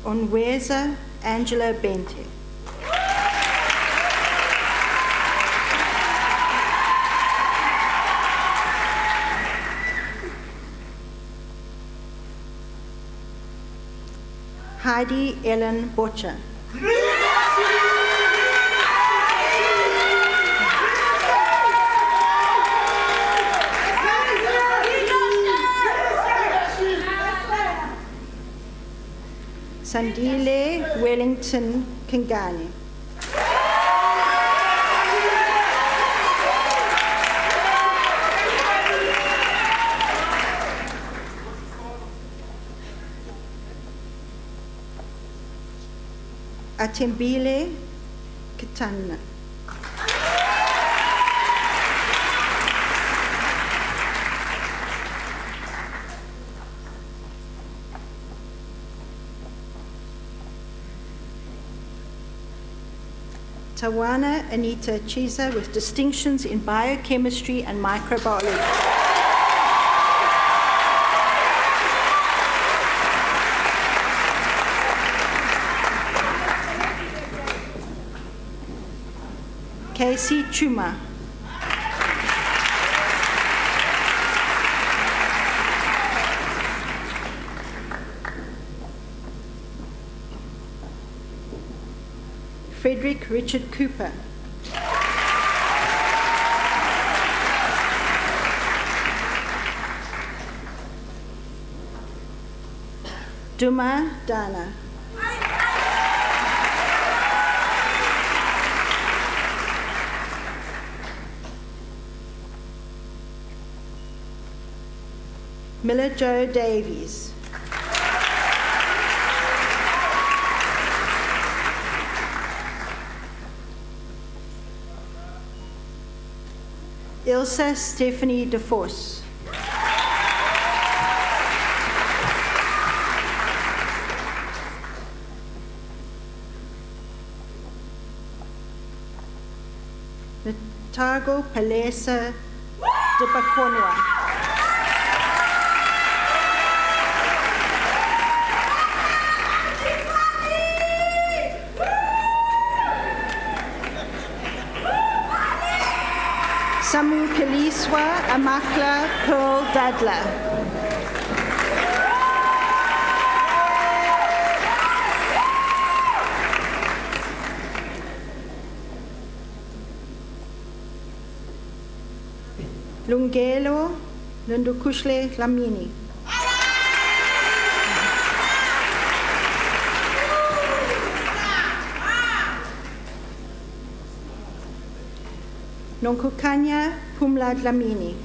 Onweza Angela Bente. Heidi Ellen Butcher. Sandile Wellington Kingani. Atembile Kitana. Tawana Anita Chiza with distinctions in biochemistry and microbiology. Casey Chuma. Frederick Richard Cooper. Duma Dana. Miller Joe Davies. Ilsa Stephanie DeForce. Natago Palesa Dipakonwa. Samu Kaliswa Amakla Pearl Dadla. Lungelo Lundukushle Lamini. Nonkukanya Pumla Dlamini.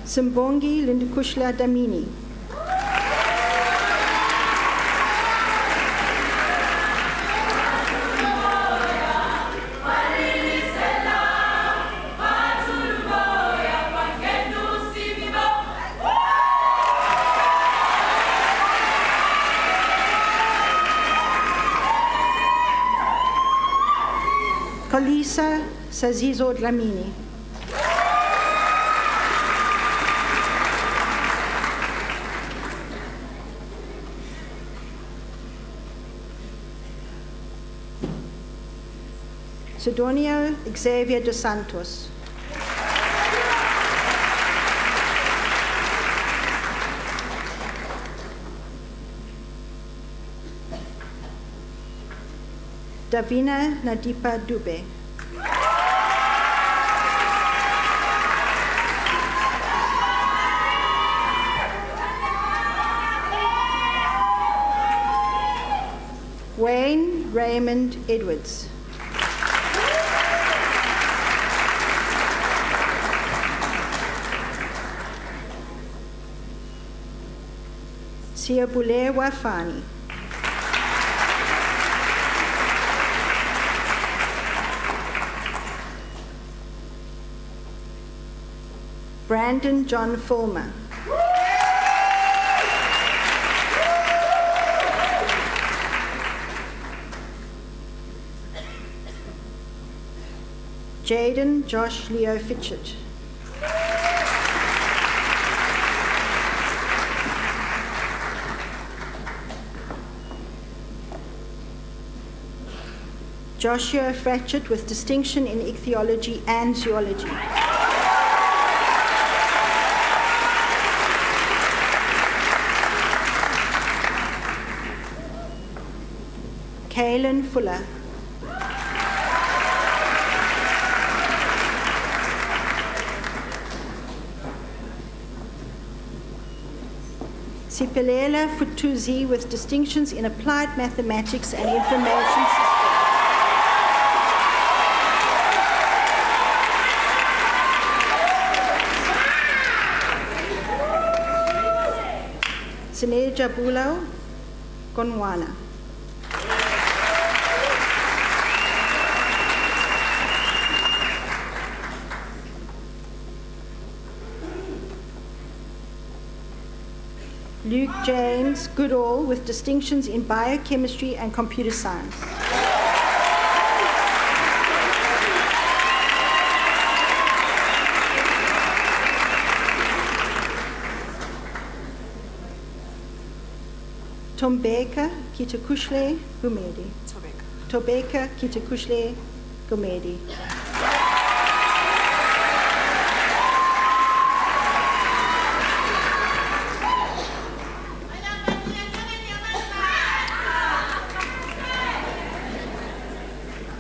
Simbongi Lindukushla Damini. Kolisa Sazizo Dlamini. Sidonio Xavier dos Santos. Davina Nadipa Dube. Wayne Raymond Edwards. Siyabule Wafani. Brandon John Fulmer. Jaden Josh Leo Fitchett. Joshua Fratchett with distinction in ichthyology and zoology. Kaylin Fuller. Sipelela Futuzi with distinctions in applied mathematics and information systems. Ndabula Gonwana. Luke James Goodall with distinctions in biochemistry and computer science. Tombeka Kitakushle Gumedi. Tobeka Kitakushle Gumedi.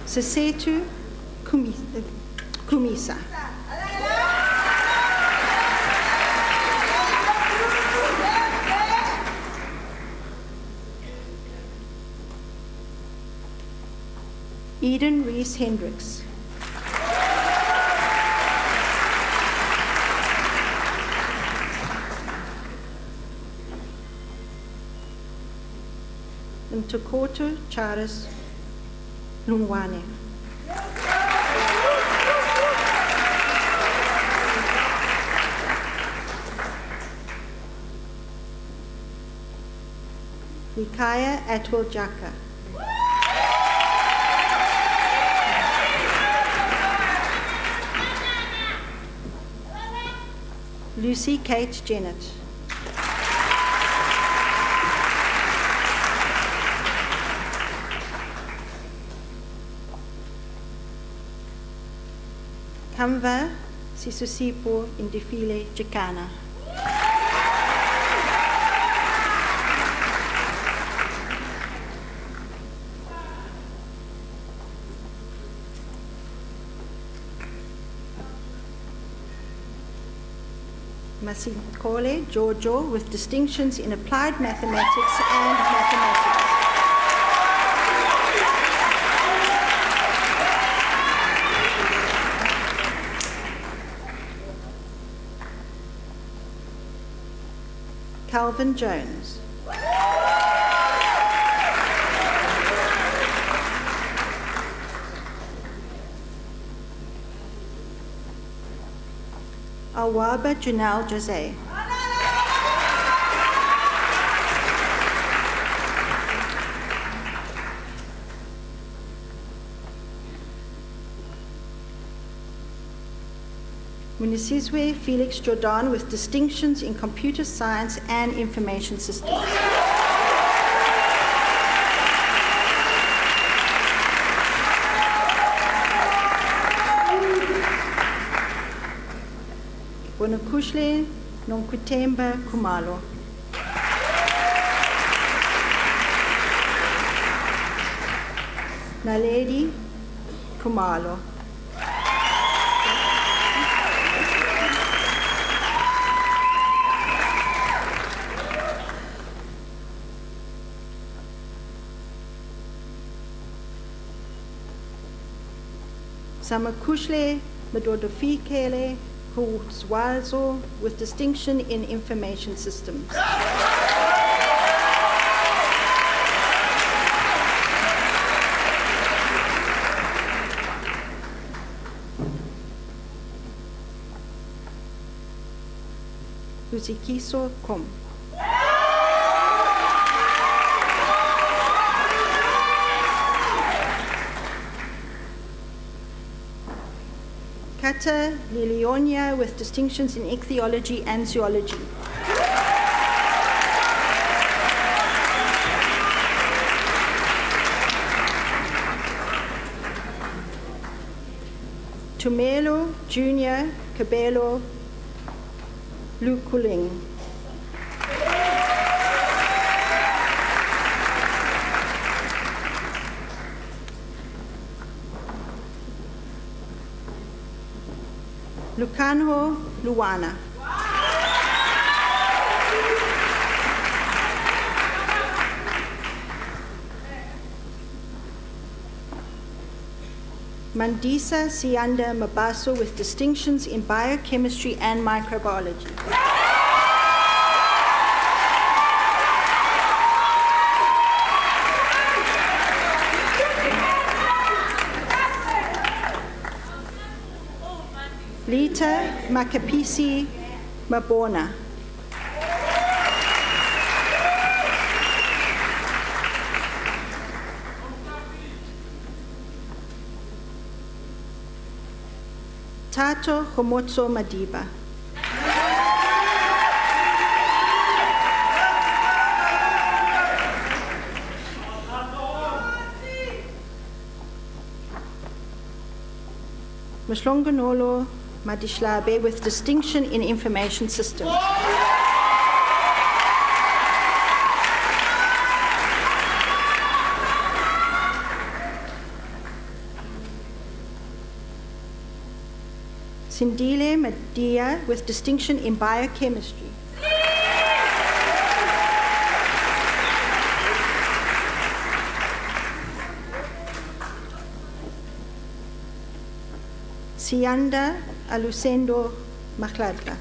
Sesetu Kumisa. Eden Reese Hendricks. Ntokoto Charles Lungwane. Nikaya Atwell Jaka. Lucy Kate Jennett. Kamva Sisusipo Indifile Jekana. Masikole Giorgio with distinctions in applied mathematics and mathematics. Calvin Jones. Awaba Janelle Jose. Munisizwe Felix Jordan with distinctions in computer science and information systems. Bonokushle Nonkutemba Kumalo. Naledi Kumalo. Samakushle Madodofikele Kuzwazo with distinction in information systems. Lusikiso Kom. Kata Lilionia with distinctions in ichthyology and zoology. Tumelo Junior Cabello Lukuling. Lucanho Luana. Mandisa Sianda Mabaso with distinctions in biochemistry and microbiology. Lita Makapisi Mabona. Tato Homotso Madiba. Mshlongonolo Madishlabe with distinction in information systems. Sindile Madia with distinction in biochemistry. Sianda Alusendo Makladka.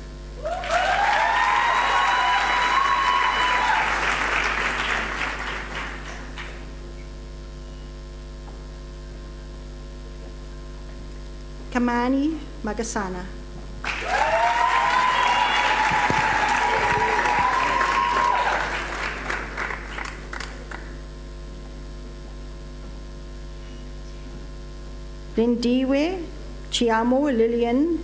Kamani Magasana. Lindiwe Chiamo Lillian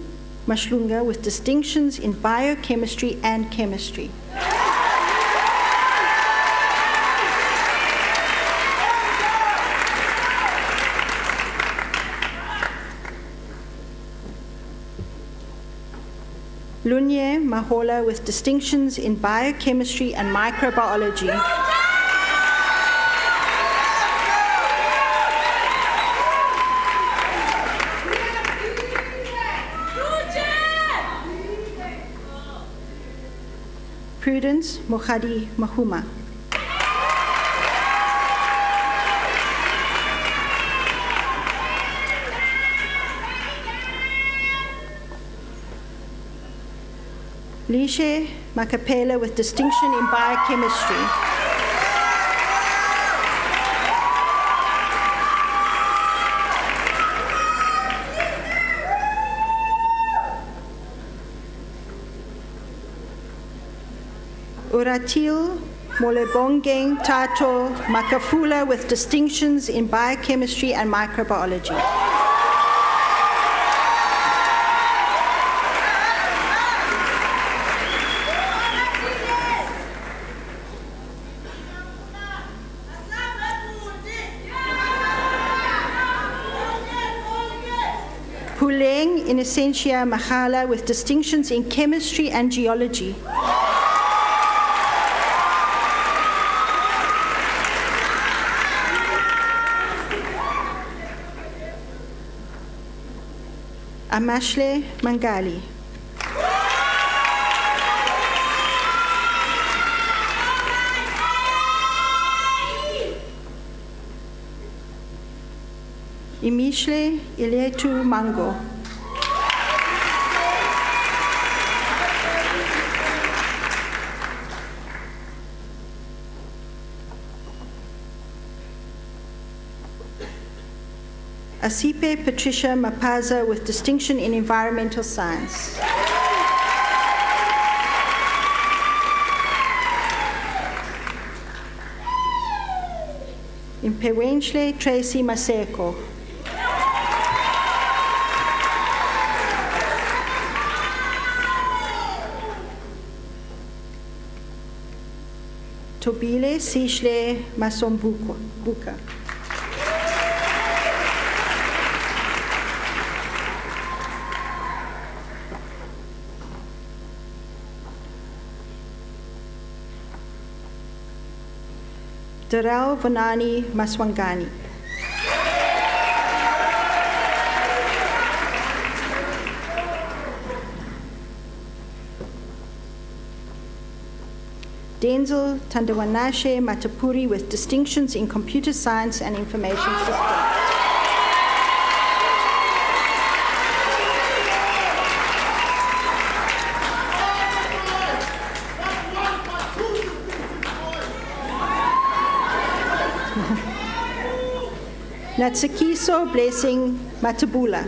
Mashlunga with distinctions in biochemistry and chemistry. Lunye Mahola with distinctions in biochemistry and microbiology. Prudence Mohadi Mahuma. Lishe Makapela with distinction in biochemistry. Uratil Molebongeng Tato Makafula with distinctions in biochemistry and microbiology. Puleng in Essentia Mahala with distinctions in chemistry and geology. Amashle Mangali. Michele Iletu Mango. Asipe Patricia Mapaza with distinction in environmental science. Impewenhle Tracy Maseko. Nqobile Sishle Masombuka. Darrell Vanani Maswangani. Denzel Tandawanashe Matapuri with distinctions in computer science and information systems. Natsakiso Blessing Matabula.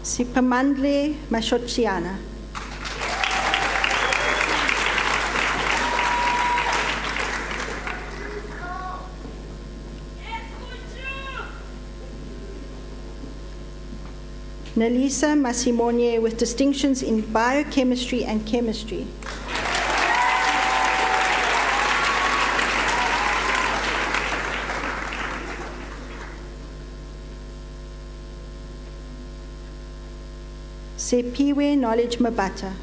Sipamandle Mashochiana. Nalisa Masimone with distinctions in biochemistry and chemistry. Sepiwe Knowledge Mabata.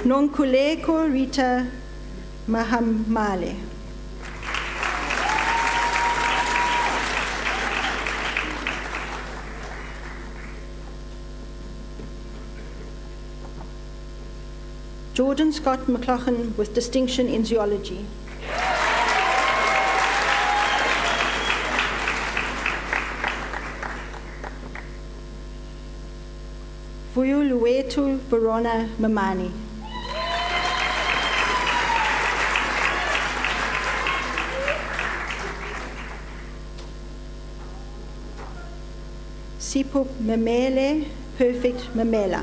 Nonkuleko Rita Mahamale. Jordan Scott McLaughlin with distinction in zoology. Vuyuluwetu Verona Mamani. Sipo Memele, Perfect Memela.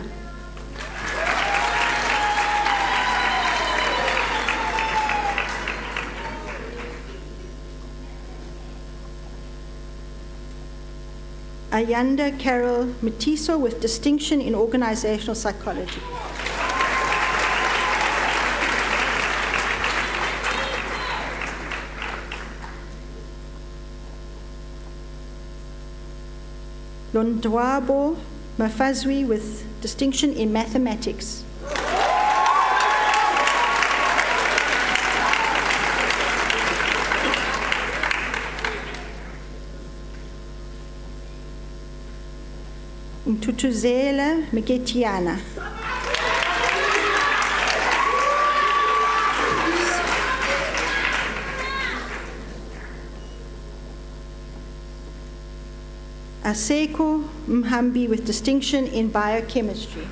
Ayanda Carol Matiso with distinction in organizational psychology. Londwabo Mafazwi with distinction in mathematics. Mtutuzela Mgetiana. Aseko Mhambi with distinction in biochemistry.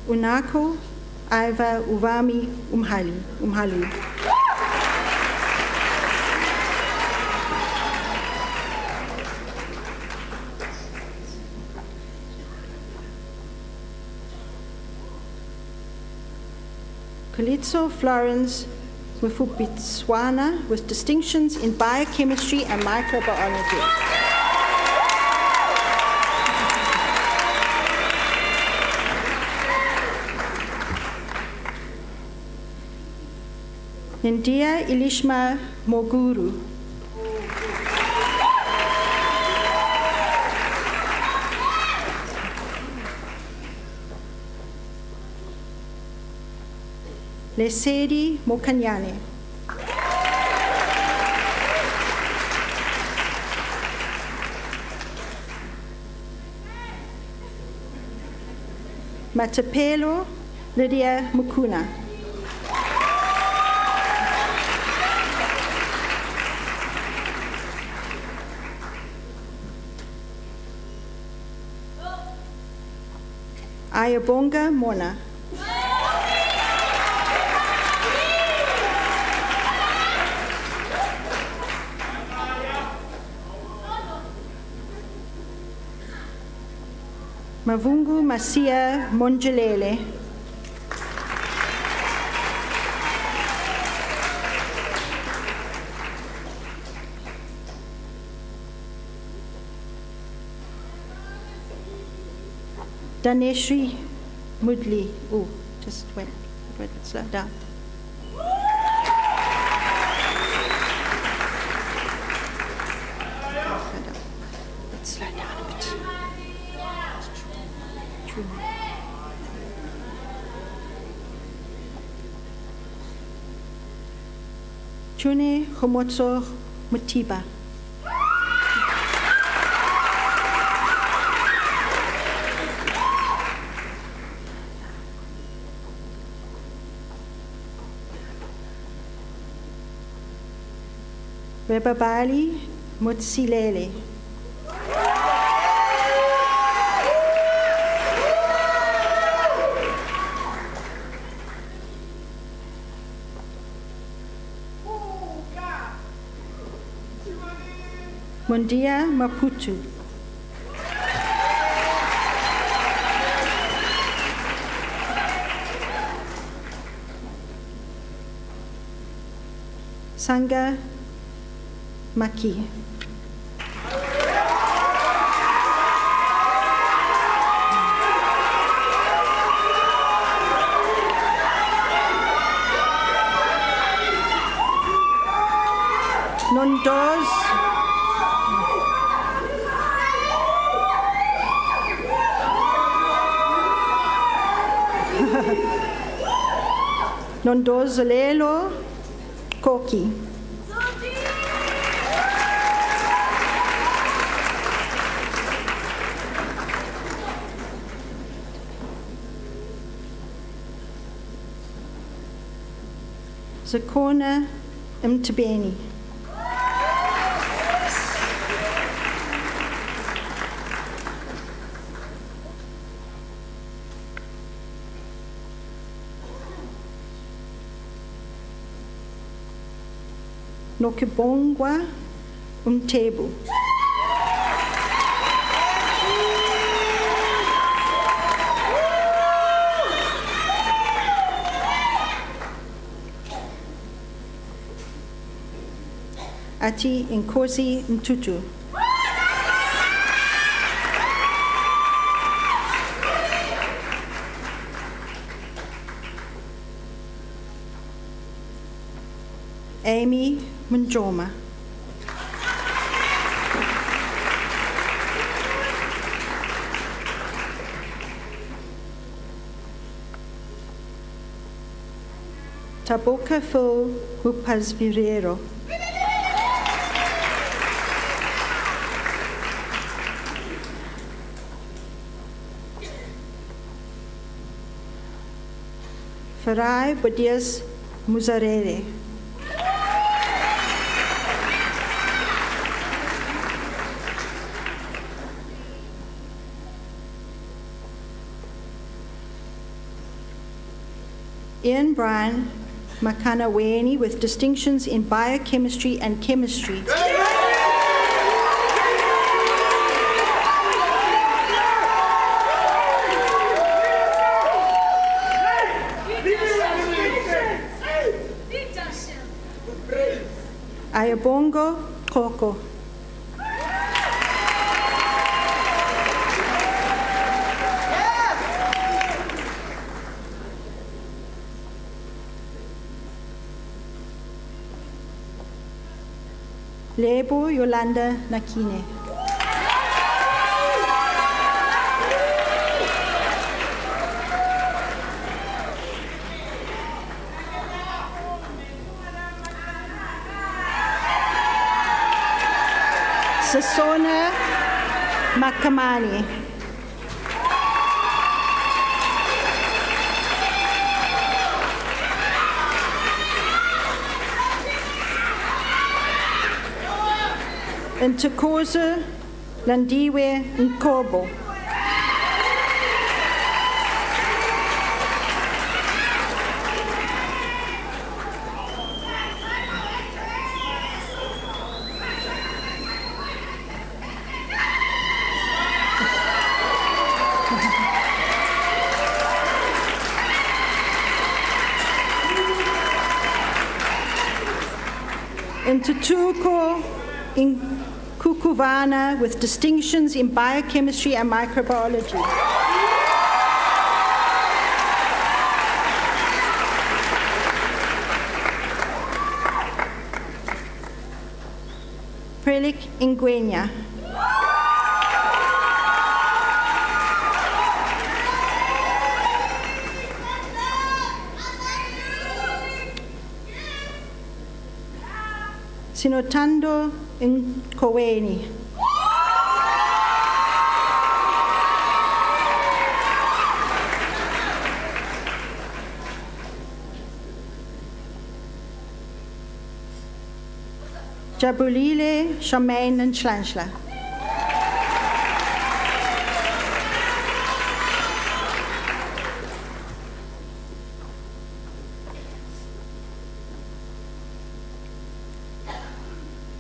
Unako Iva Uvami Umhali. Kalitso Florence Mufupitswana with distinctions in biochemistry and microbiology. Ndia Ilishma Moguru. Lesedi Mokanyane. Matapelo Lydia Mukuna. Ayabonga Mona. Mavungu Masia Monjelele. Daneshri Mudli. Oh, just wait, slow down. Let's slow down a bit. Chune Homotso Mutiba. Rebabali Mutsilele. Mundia Maputu. Sanga Maki. Nondos Nondozolelo Koki. Zakona Mtibeni. Nokibongwa Umtebu. Ati Nkosi Mtutu. Amy Munjoma. Taboka Phil Hupazvirero. Farai Bodias Muzarere. Ian Brian Makanaweni with distinctions in biochemistry and chemistry. Ayabongo Koko. Lebo Yolanda Nakine. Sasona Makamani. Ntokozo Landiwe Nqobile. Ntutuko Nkukuvana with distinctions in biochemistry and microbiology. Prelik Ngwenya. Sinotando Nkoweni. Jabulile Shamaine Nshlanshla.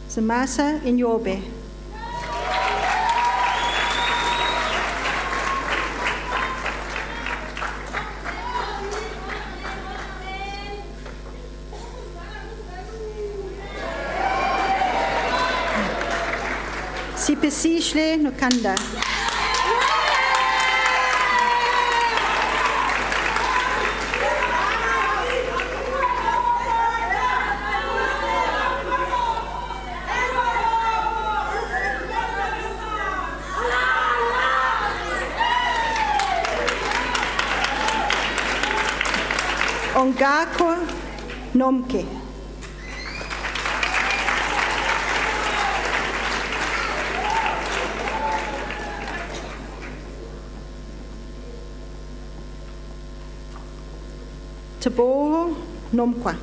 Zamasa Nyobe. Sipesishle Nokanda. Ongako Nomke. Tabo Nomkwa.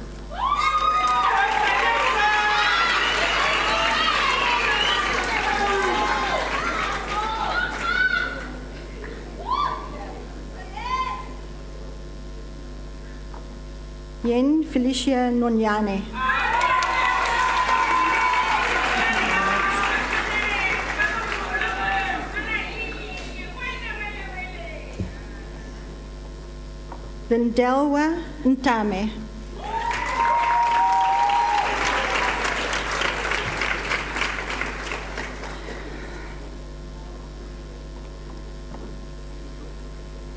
Yen Felicia Nonyane. Lindelwa Ntame.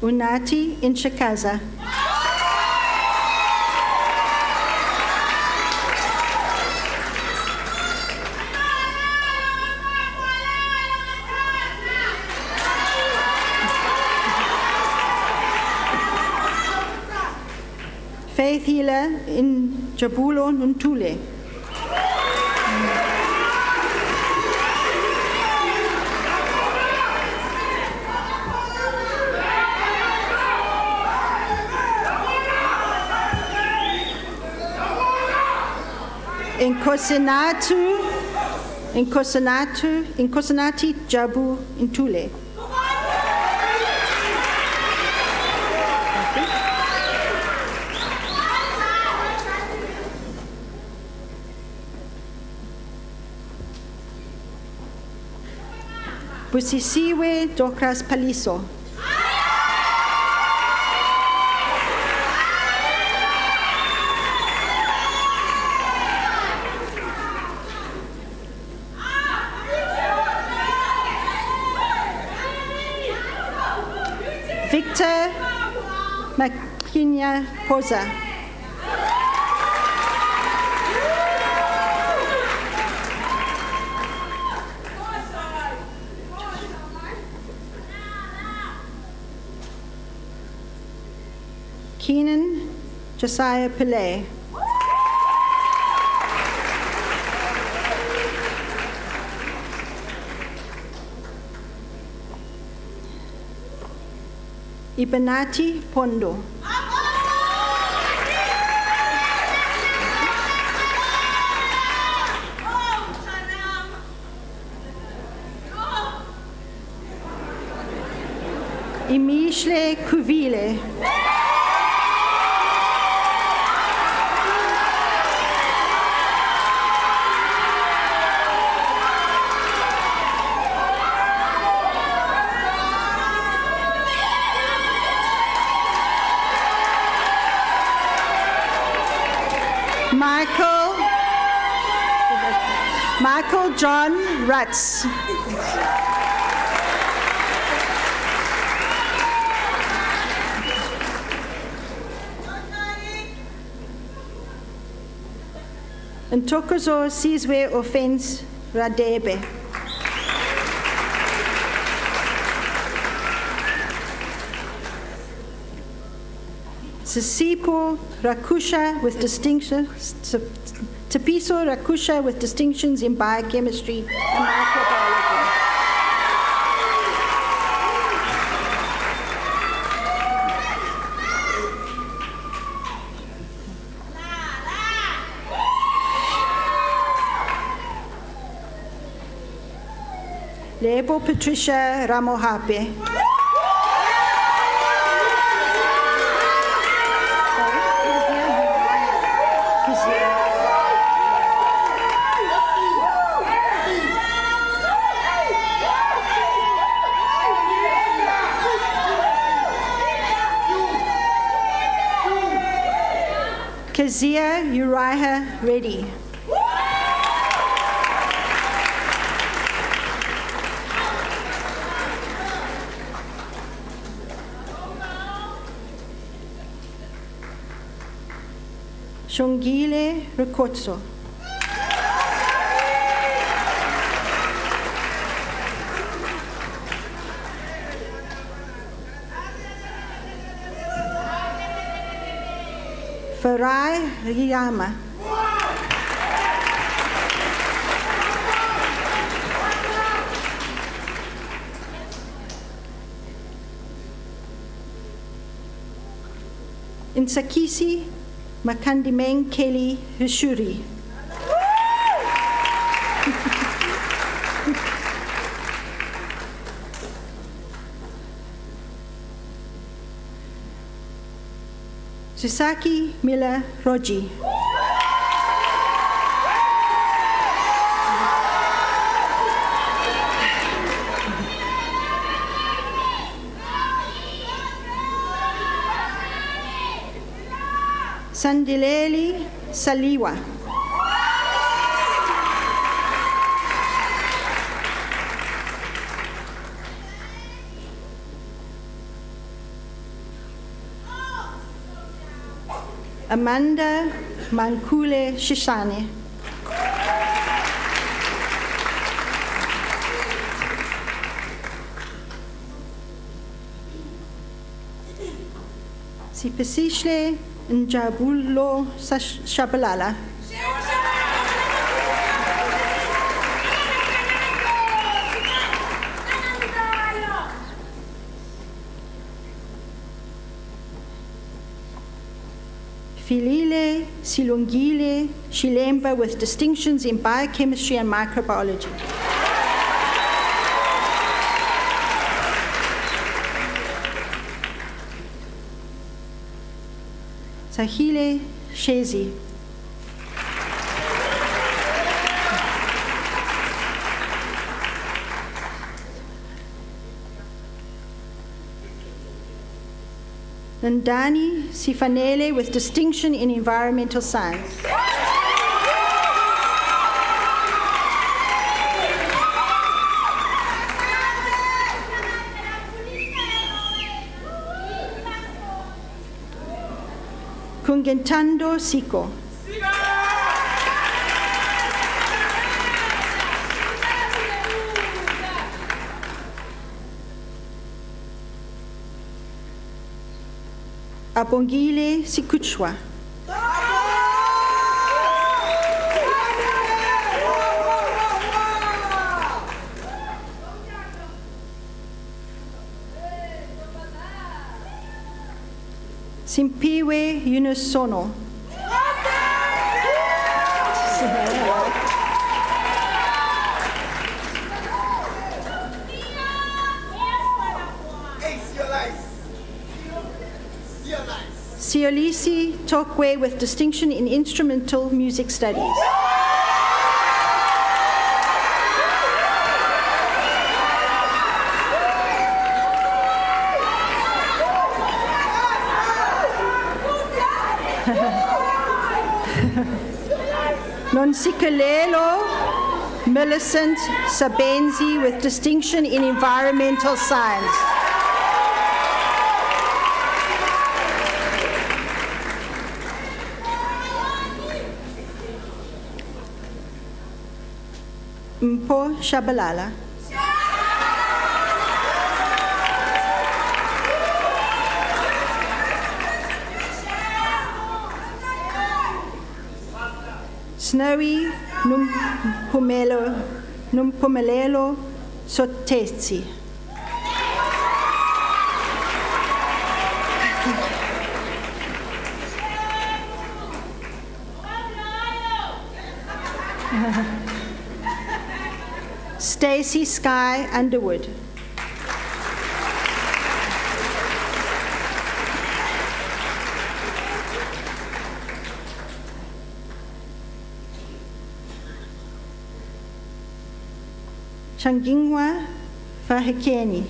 Unati Inshakaza. Faith Healer in Jabulo Nuntule. Inkosanati Jabu Intule. Busisiwe Dokras Paliso. Victor Makinya Poza. Keenan Josiah Pillay. Ibenati Pondo. Michele Kuvile. Michael John Rutz. Ntokozo Sizwe Offense Radebe. Sisipo Rakusha with distinction. Tapiso Rakusha with distinctions in biochemistry and microbiology. Lebo Patricia Ramohape. Kezia Uriah Reddy. Shongile Rikotso. Farai Riyama. Insakisi Makandimeng Kelly Hishuri. Sisaki Miller Roji. Sandileli Saliwa. Amanda Mankule Shishane. Sipesishle Njabulo Shabalala. Filile Silungile Shilemba with distinctions in biochemistry and microbiology. Sahile Shezi. Nandani Sifanele with distinction in environmental science. Kungentando Siko. Abongile Sikuchwa. Simpiwe Unisono. Siolisi Tokwe with distinction in instrumental music studies. Nonsikelelo Millicent Sabenzi with distinction in environmental science. Mpo Shabalala. Snowy Numpumelelo Sotezi. Stacy Sky Underwood. Changingwa Fahekeni.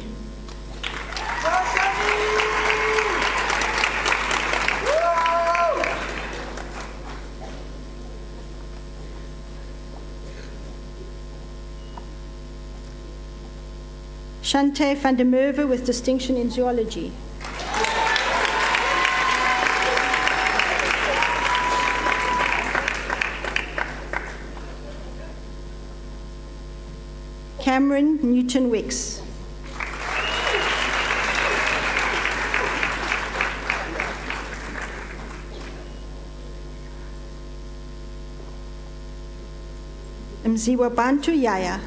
Shante van der Merwe with distinction in zoology. Cameron Newton-Wicks. Mziwa Bantu Yaya.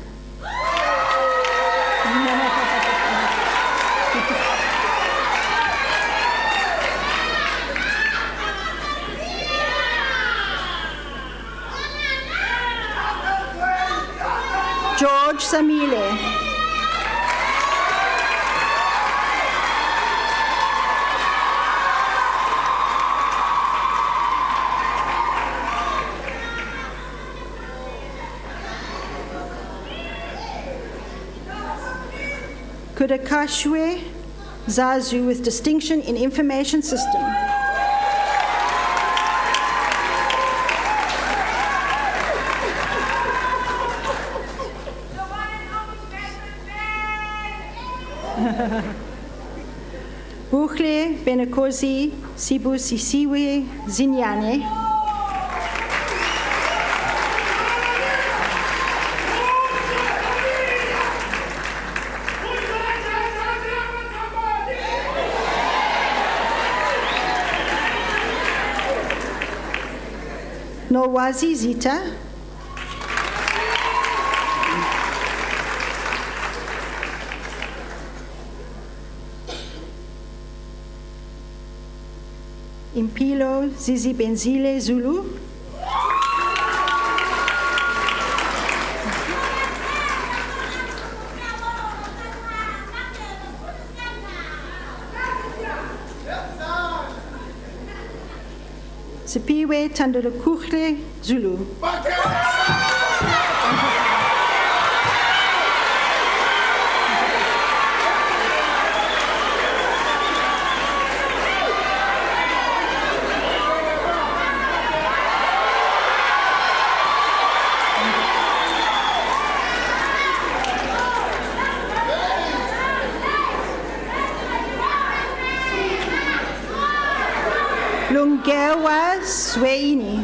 George Samile. Kudakashwe Zazu with distinction in information system. Buchle Benekosi Sibu Sisiwe Zinyane. Nolwazi Zita. Impilo Zizi Benzile Zulu. Sipiwe Tandolokuhle Zulu. Lungewa Sweini.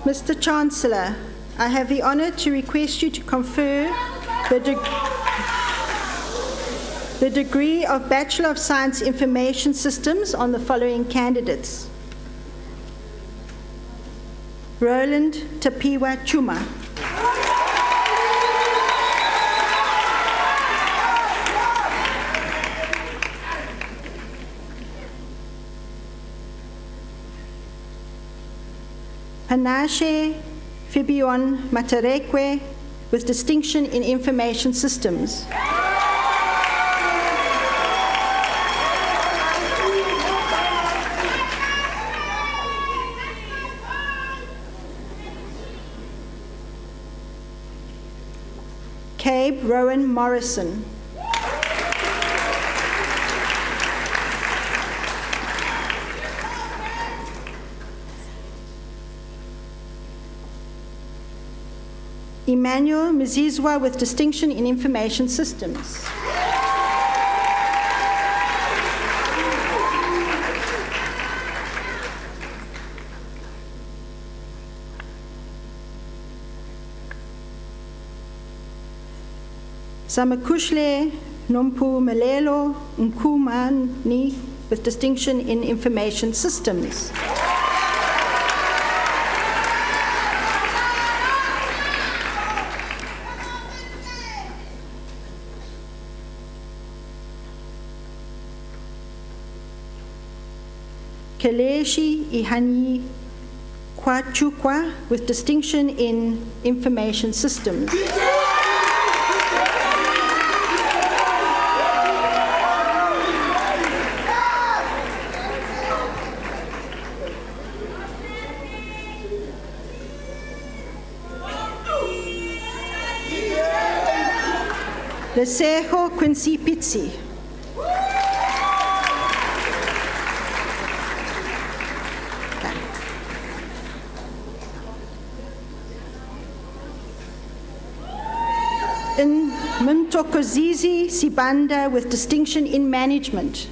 Mr. Chancellor, I have the honour to request you to confer the degree of Bachelor of Science Information Systems on the following candidates. Roland Tapiwa Chuma. Panache Fibion Matarekwe with distinction in Information Systems. Cabe Rowan Morrison. Emmanuel Mzizwa with distinction in Information Systems. Samakushle Nompumelelo Nkumani with distinction in Information Systems. Keleshi Ihani Kwachukwa with distinction in Information Systems. Lesejo Quincy Pizzi. In Muntokozizi Sibanda with distinction in management.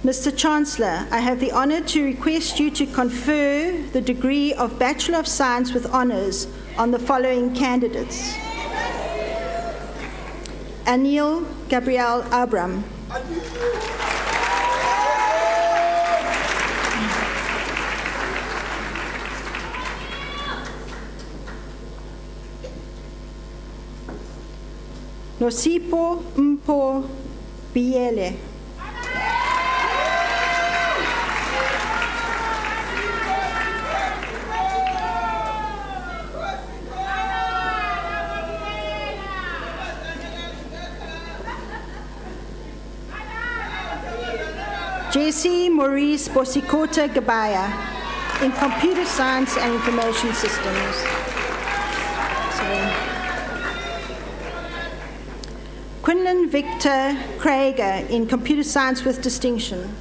Mr. Chancellor, I have the honour to request you to confer the degree of Bachelor of Science with Honours on the following candidates. Anil Gabriel Abram. Nosipo Mbuyiseli. J.C. Maurice Bosikota Gabaya in Computer Science and Information Systems. Quinlan Victor Krager in Computer Science with distinction.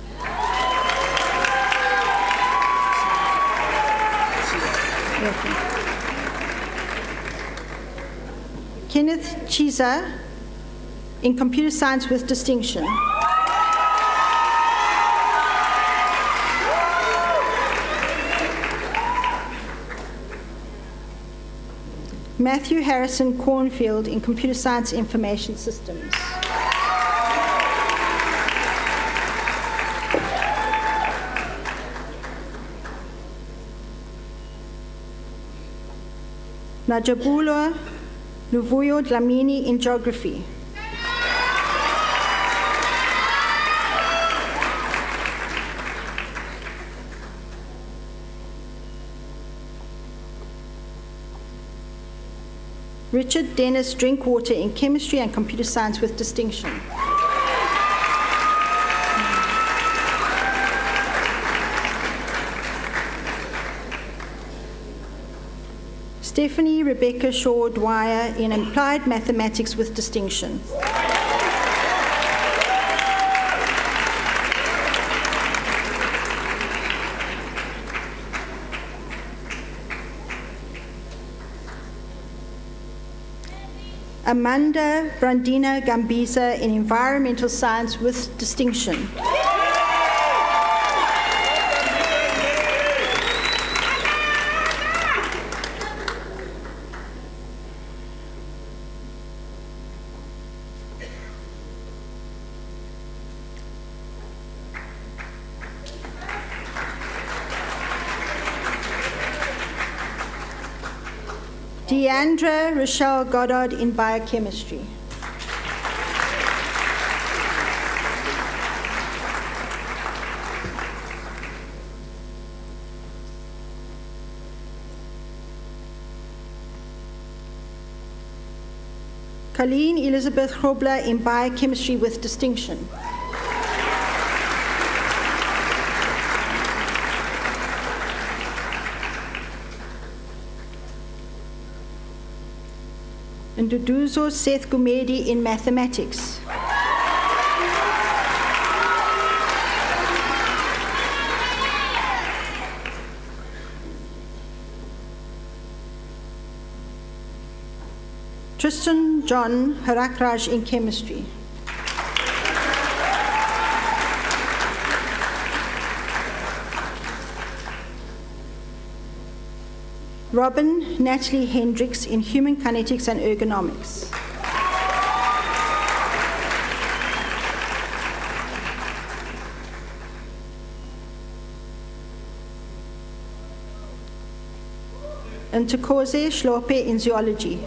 Kenneth Chiza in Computer Science with distinction. Matthew Harrison Cornfield in Computer Science Information Systems. Ndabula Luvuyo Dlamini in Geography. Richard Dennis Drinkwater in Chemistry and Computer Science with distinction. Stephanie Rebecca Shaw Dwyer in Applied Mathematics with distinction. Amanda Brandina Gambisa in Environmental Science with distinction. Deandra Rochelle Goddard in Biochemistry. Colleen Elizabeth Grobler in Biochemistry with distinction. Nduduzo Seth Gumedi in Mathematics. Tristan John Harakraj in Chemistry. Robin Natalie Hendricks in Human Kinetics and Ergonomics. And Tukoze Shlope in Zoology.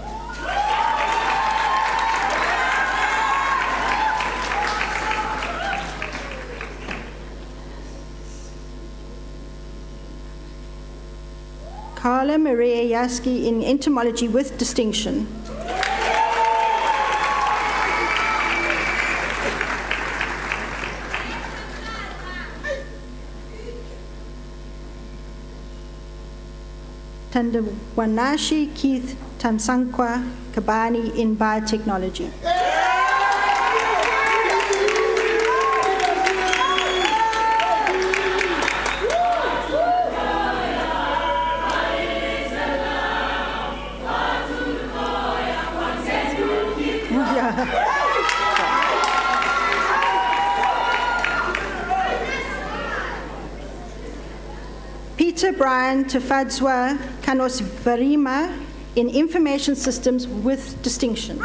Carla Maria Yaski in Entomology with distinction. Tandawanashi Keith Tansankwa Kabani in Biotechnology. Peter Brian Tafadzwa Kanos Varima in Information Systems with distinction.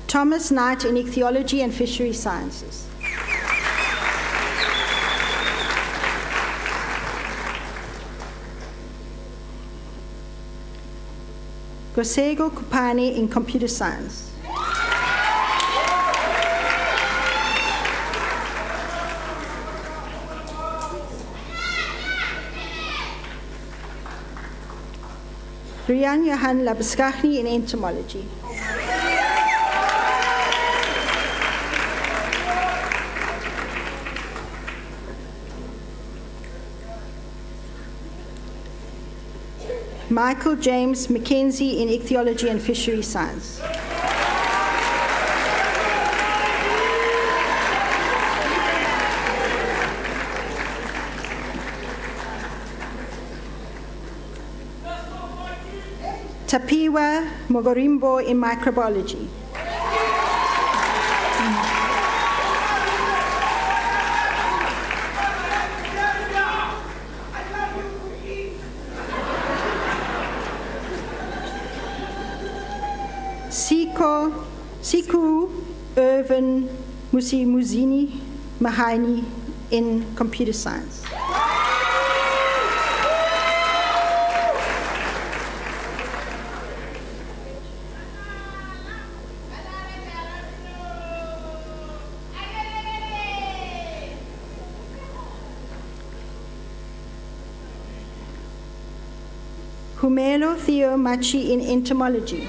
Thomas Knight in Ichthyology and Fishery Sciences. Gosego Kupani in Computer Science. Rian Johan Labuskachny in Entomology. Michael James Mackenzie in Ichthyology and Fishery Science. Tapiwa Mogorimbo in Microbiology. Siku Irvin Muzini Mahaini in Computer Science. Humelo Theo Machi in Entomology.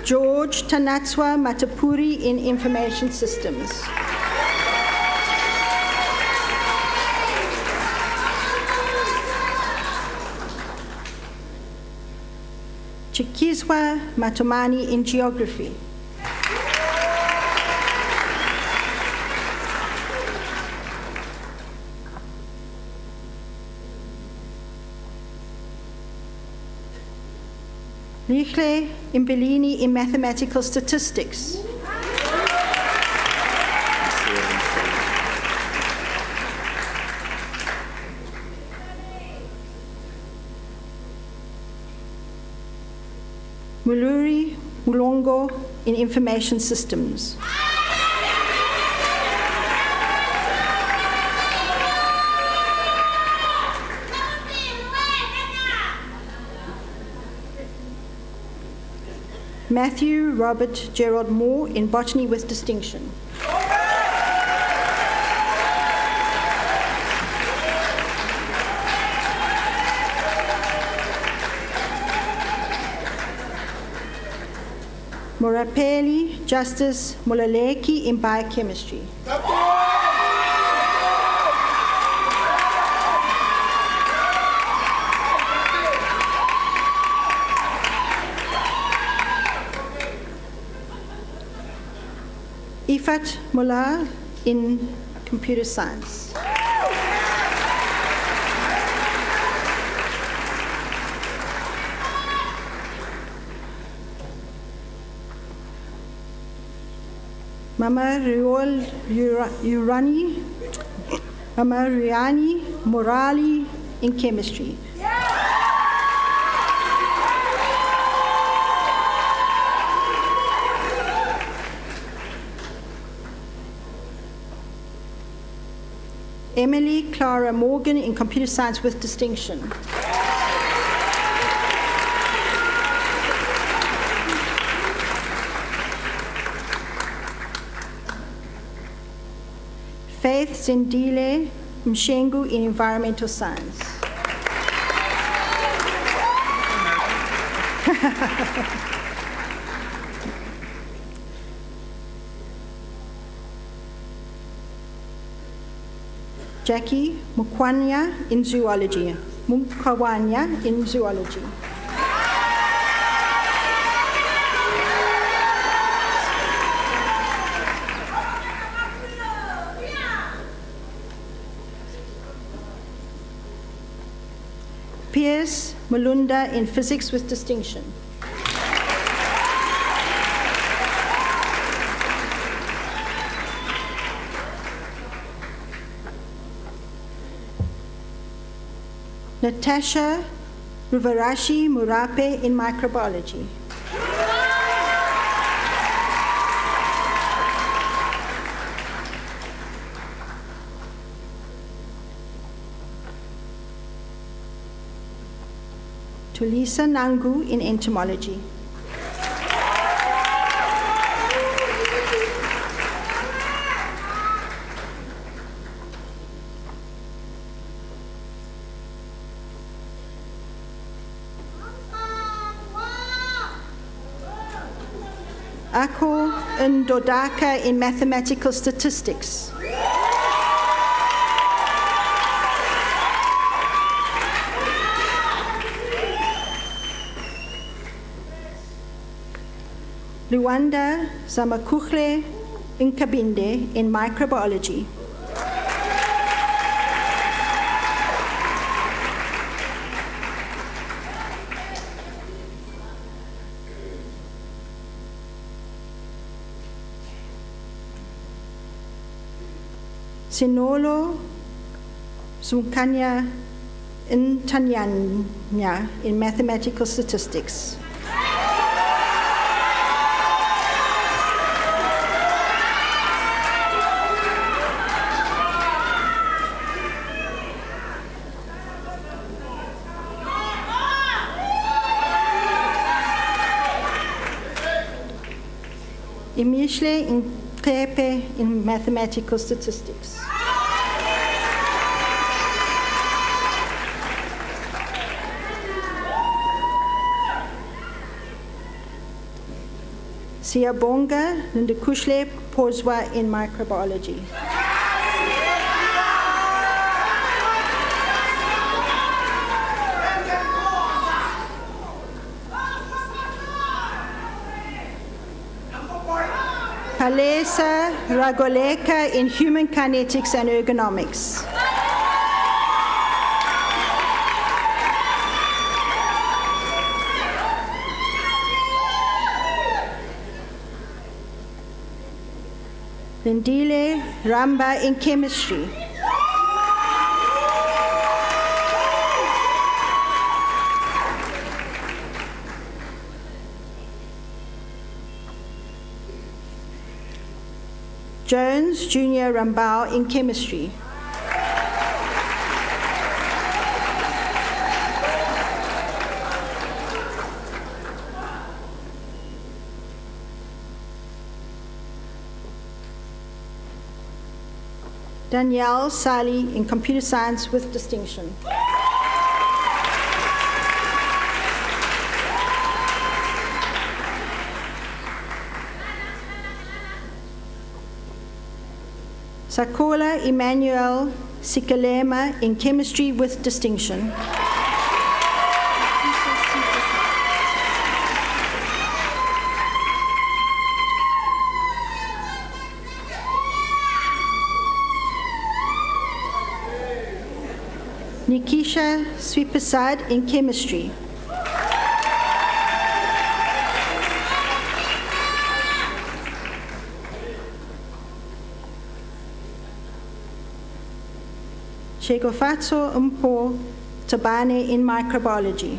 George Tanatswa Matapuri in Information Systems. Chikizwa Matomani in Geography. Michele Mbuyiseli in Mathematical Statistics. Muluri Mulongo in Information Systems. Matthew Robert Gerald Moore in Botany with Distinction. Morapeli Justice Mulaleki in Biochemistry. Ifat Mullah in Computer Science. Mama Riol Urani, Mama Riani Morali in Chemistry. Emily Clara Morgan in Computer Science with Distinction. Faith Zindile Mshengu in Environmental Science. Jackie Mukwanya in Zoology. Mukawanya in Zoology. Piers Mulunda in Physics with Distinction. Natasha Ruvarashi Murape in Microbiology. Tulisa Nangu in Entomology. Ako Ndodaka in Mathematical Statistics. Luanda Zamakukhle Nkabinde in Microbiology. Sinolo Zumkanya Ntanyanya in Mathematical Statistics. Michele Nqobile in Mathematical Statistics. Siyabonga Ndikuhle Pozwa in microbiology. Palesa Ragoleka in human kinetics and ergonomics. Lindile Ramba in chemistry. Jones Junior Rambau in chemistry. Danielle Sali in computer science with distinction. Sakola Emmanuel Sikalema in chemistry with distinction. Nikisha Sweepasad in chemistry. Shegofatso Mpo Tabane in microbiology.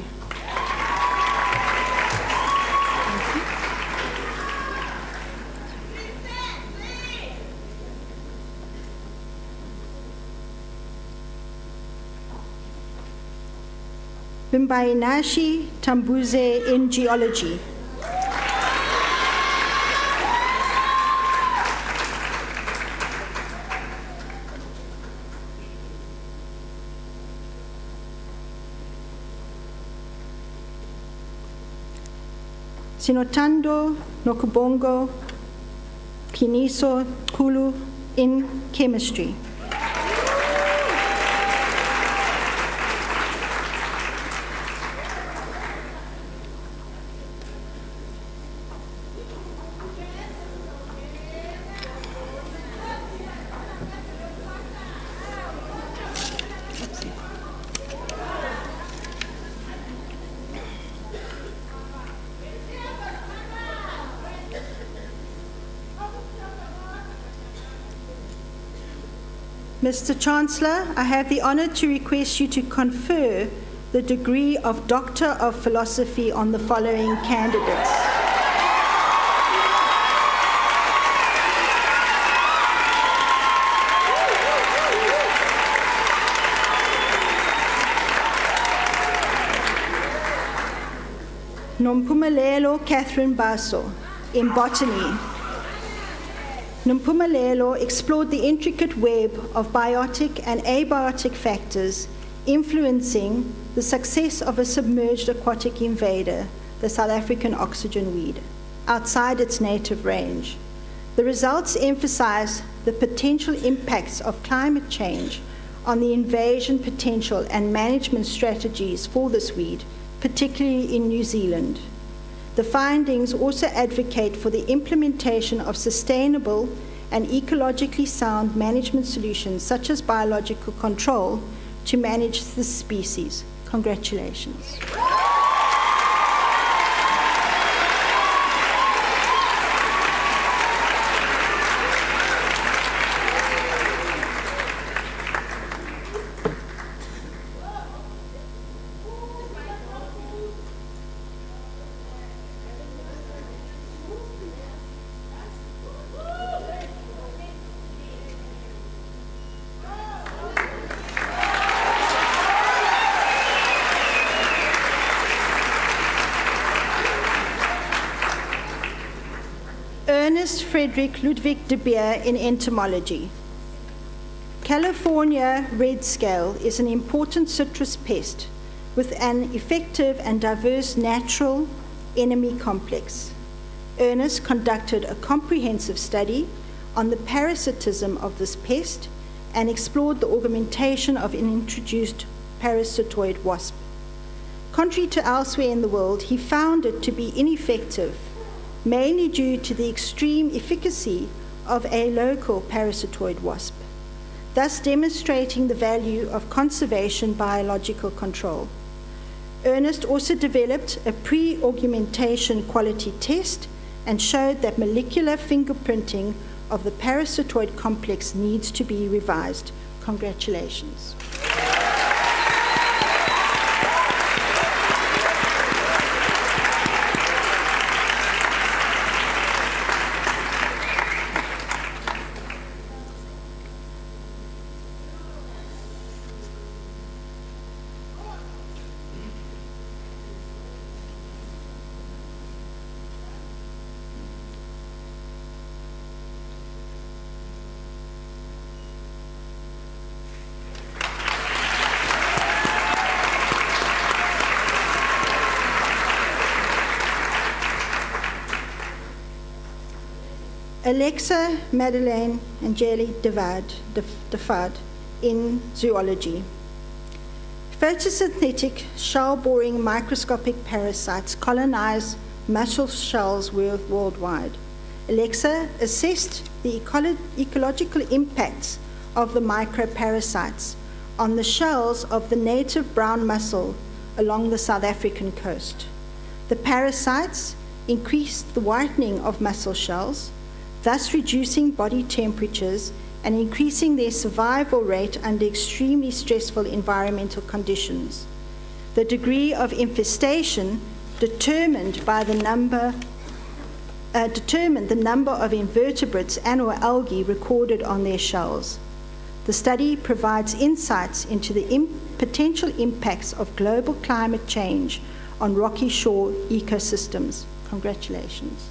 Bimbainashi Tambuze in geology. Sinotando Nokubongo Piniso Kulu in chemistry. Mr. Chancellor, I have the honor to request you to confer the degree of Doctor of Philosophy on the following candidates. Nompumelelo Catherine Baso in botany. Nompumelelo explored the intricate web of biotic and abiotic factors influencing the success of a submerged aquatic invader, the South African oxygen weed, outside its native range. The results emphasize the potential impacts of climate change on the invasion potential and management strategies for this weed, particularly in New Zealand. The findings also advocate for the implementation of sustainable and ecologically sound management solutions such as biological control to manage this species. Congratulations. Ernest Frederick Ludwig de Beer in entomology. California red scale is an important citrus pest with an effective and diverse natural enemy complex. Ernest conducted a comprehensive study on the parasitism of this pest and explored the augmentation of an introduced parasitoid wasp. Contrary to elsewhere in the world, he found it to be ineffective, mainly due to the extreme efficacy of a local parasitoid wasp, thus demonstrating the value of conservation biological control. Ernest also developed a pre-augmentation quality test and showed that molecular fingerprinting of the parasitoid complex needs to be revised. Congratulations. Alexa Madeleine Angeli Defad in zoology. Photosynthetic shell-boring microscopic parasites colonize mussel shells worldwide. Alexa assessed the ecological impacts of the microparasites on the shells of the native brown mussel along the South African coast. The parasites increased the whitening of mussel shells, thus reducing body temperatures and increasing their survival rate under extremely stressful environmental conditions. The degree of infestation determined the number of invertebrates and/or algae recorded on their shells. The study provides insights into the potential impacts of global climate change on rocky shore ecosystems. Congratulations.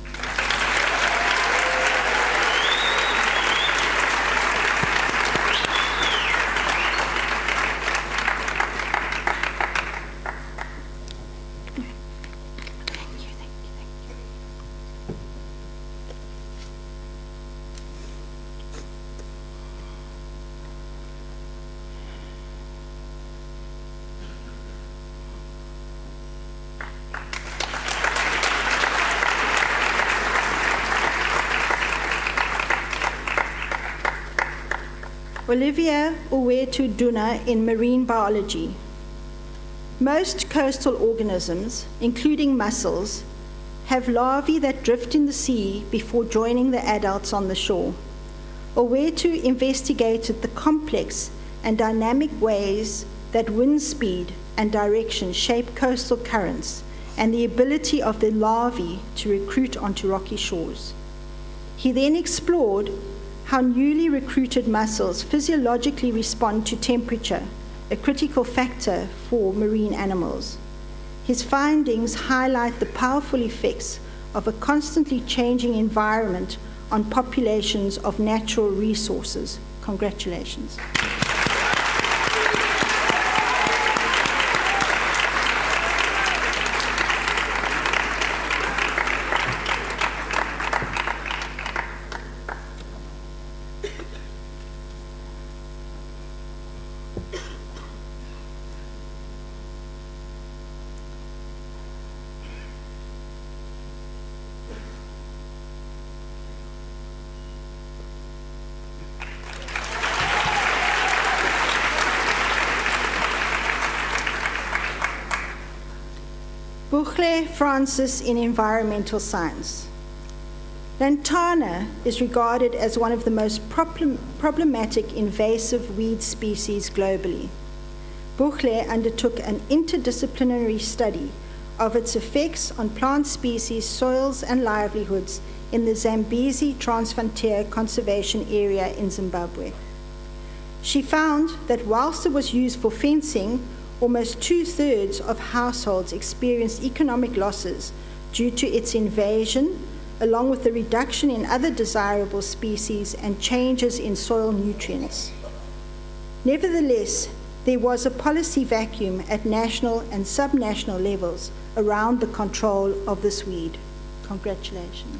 Olivia Uwetu Duna in marine biology. Most coastal organisms, including mussels, have larvae that drift in the sea before joining the adults on the shore. Uwetu investigated the complex and dynamic ways that wind speed and direction shape coastal currents and the ability of the larvae to recruit onto rocky shores. He then explored how newly recruited mussels physiologically respond to temperature, a critical factor for marine animals. His findings highlight the powerful effects of a constantly changing environment on populations of natural resources. Congratulations. Buchle Francis in environmental science. Lantana is regarded as one of the most problematic invasive weed species globally. Buchle undertook an interdisciplinary study of its effects on plant species, soils, and livelihoods in the Zambezi Transfrontier Conservation Area in Zimbabwe. She found that whilst it was used for fencing, almost 2/3 of households experienced economic losses due to its invasion, along with the reduction in other desirable species and changes in soil nutrients. Nevertheless, there was a policy vacuum at national and subnational levels around the control of this weed. Congratulations.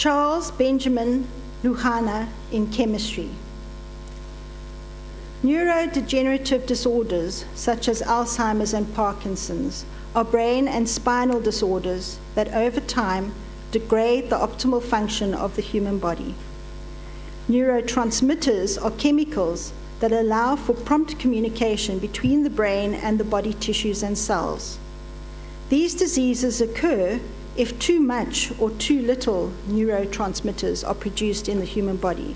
Charles Benjamin Luhana in chemistry. Neurodegenerative disorders such as Alzheimer's and Parkinson's are brain and spinal disorders that over time degrade the optimal function of the human body. Neurotransmitters are chemicals that allow for prompt communication between the brain and the body tissues and cells. These diseases occur if too much or too little neurotransmitters are produced in the human body.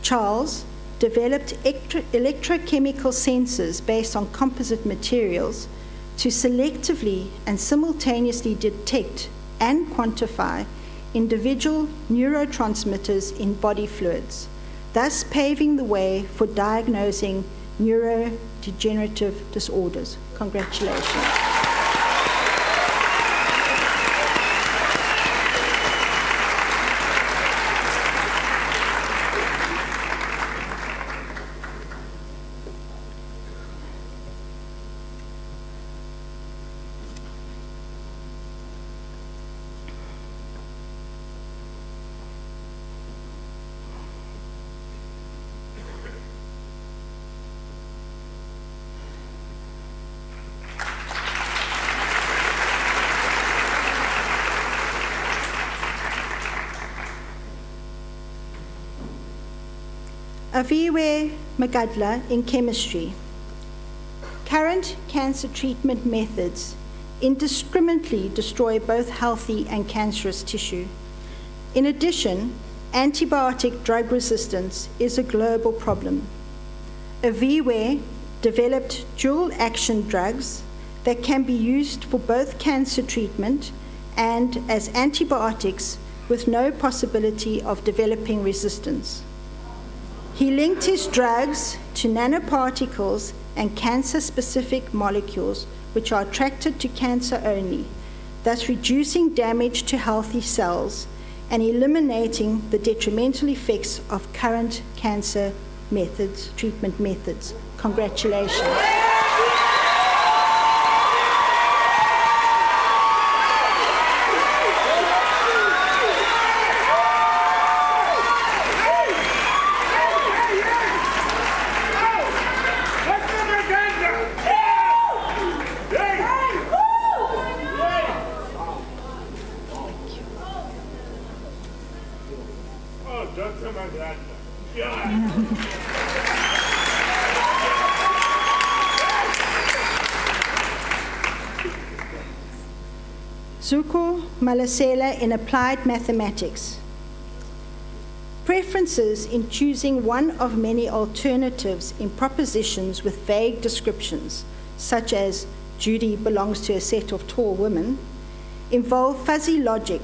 Charles developed electrochemical sensors based on composite materials to selectively and simultaneously detect and quantify individual neurotransmitters in body fluids, thus paving the way for diagnosing neurodegenerative disorders. Congratulations. Aviwe Magadla in chemistry. Current cancer treatment methods indiscriminately destroy both healthy and cancerous tissue. In addition, antibiotic drug resistance is a global problem. Aviwe developed dual-action drugs that can be used for both cancer treatment and as antibiotics with no possibility of developing resistance. He linked his drugs to nanoparticles and cancer-specific molecules which are attracted to cancer only, thus reducing damage to healthy cells and eliminating the detrimental effects of current cancer methods, treatment methods. Congratulations. Zuko Malasela in applied mathematics. Preferences in choosing one of many alternatives in propositions with vague descriptions, such as Judy belongs to a set of tall women, involve fuzzy logic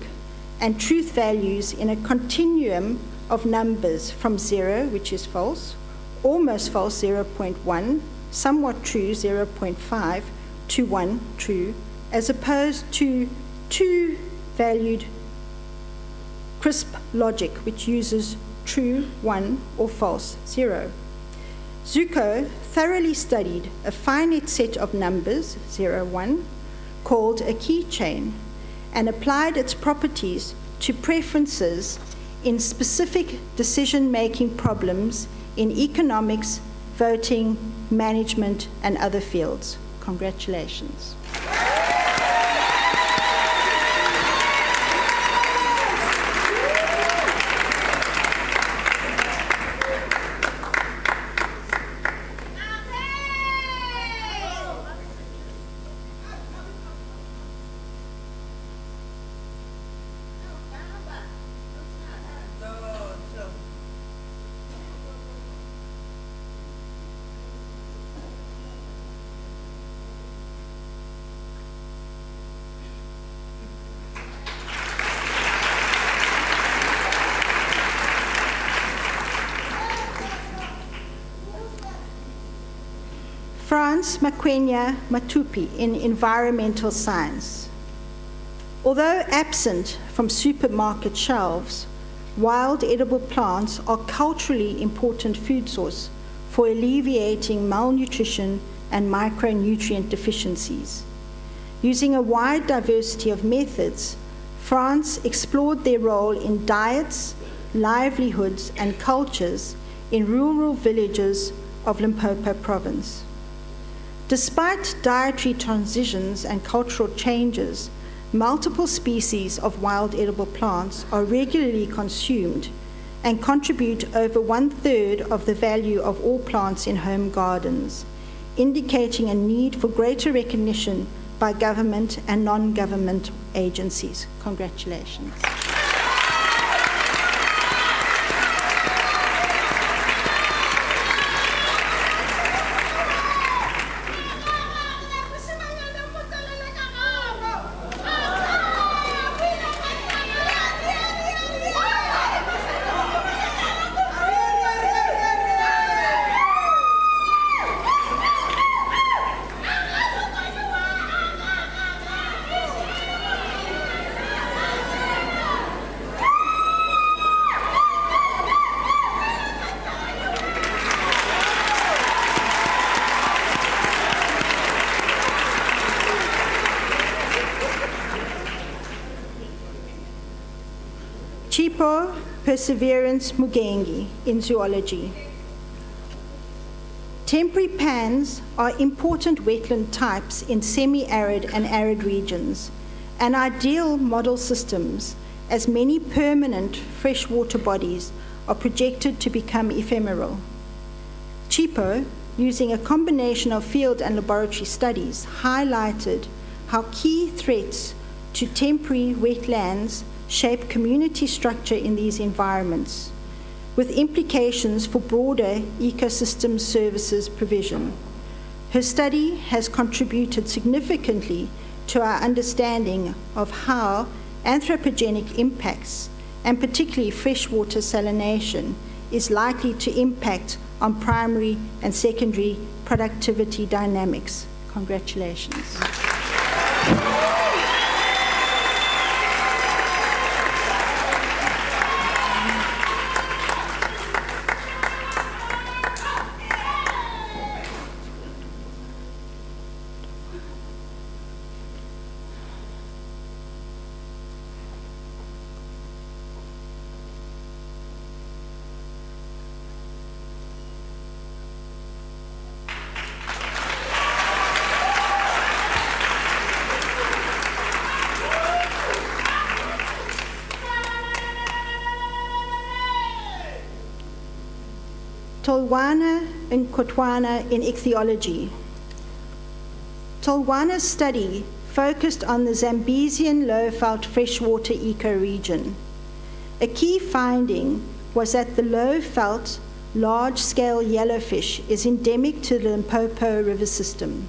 and truth values in a continuum of numbers from 0, which is false, almost false 0.1, somewhat true 0.5, to 1 true, as opposed to two-valued crisp logic, which uses true 1 or false 0. Zuko thoroughly studied a finite set of numbers, 0, 1, called a key chain, and applied its properties to preferences in specific decision-making problems in economics, voting, management, and other fields. Congratulations. Franz Makwenya Matupi in environmental science. Although absent from supermarket shelves, wild edible plants are culturally important food source for alleviating malnutrition and micronutrient deficiencies. Using a wide diversity of methods, France explored their role in diets, livelihoods, and cultures in rural villages of Limpopo province. Despite dietary transitions and cultural changes, multiple species of wild edible plants are regularly consumed and contribute over 1/3 of the value of all plants in home gardens, indicating a need for greater recognition by government and non-government agencies. Congratulations. Chipo Perseverance Mugengi in zoology. Temporary pans are important wetland types in semi-arid and arid regions, and ideal model systems, as many permanent freshwater bodies are projected to become ephemeral. Chipo, using a combination of field and laboratory studies, highlighted how key threats to temporary wetlands shape community structure in these environments, with implications for broader ecosystem services provision. Her study has contributed significantly to our understanding of how anthropogenic impacts, and particularly freshwater salination, is likely to impact on primary and secondary productivity dynamics. Congratulations. Duane Nkotwana in ichthyology. Duane's study focused on the Zambezian low-felt freshwater ecoregion. A key finding was that the low-felt, large-scale yellowfish is endemic to the Limpopo river system.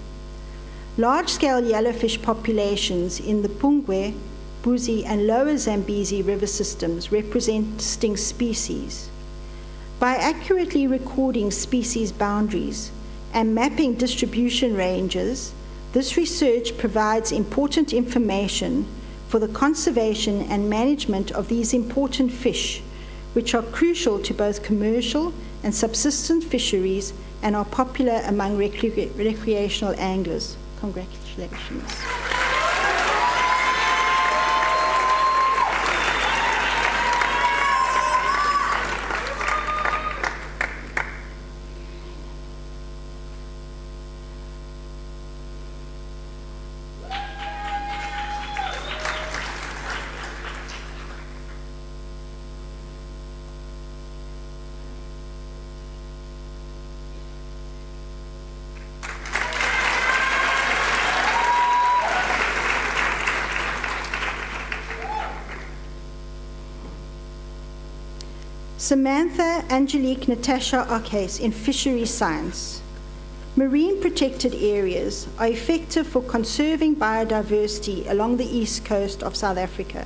Large-scale yellowfish populations in the Pungwe, Buzi, and lower Zambezi river systems represent distinct species. By accurately recording species boundaries and mapping distribution ranges, this research provides important information for the conservation and management of these important fish, which are crucial to both commercial and subsistence fisheries and are popular among recreational anglers. Congratulations. Samantha Angelique Natasha Arcase in fishery science. Marine protected areas are effective for conserving biodiversity along the east coast of South Africa.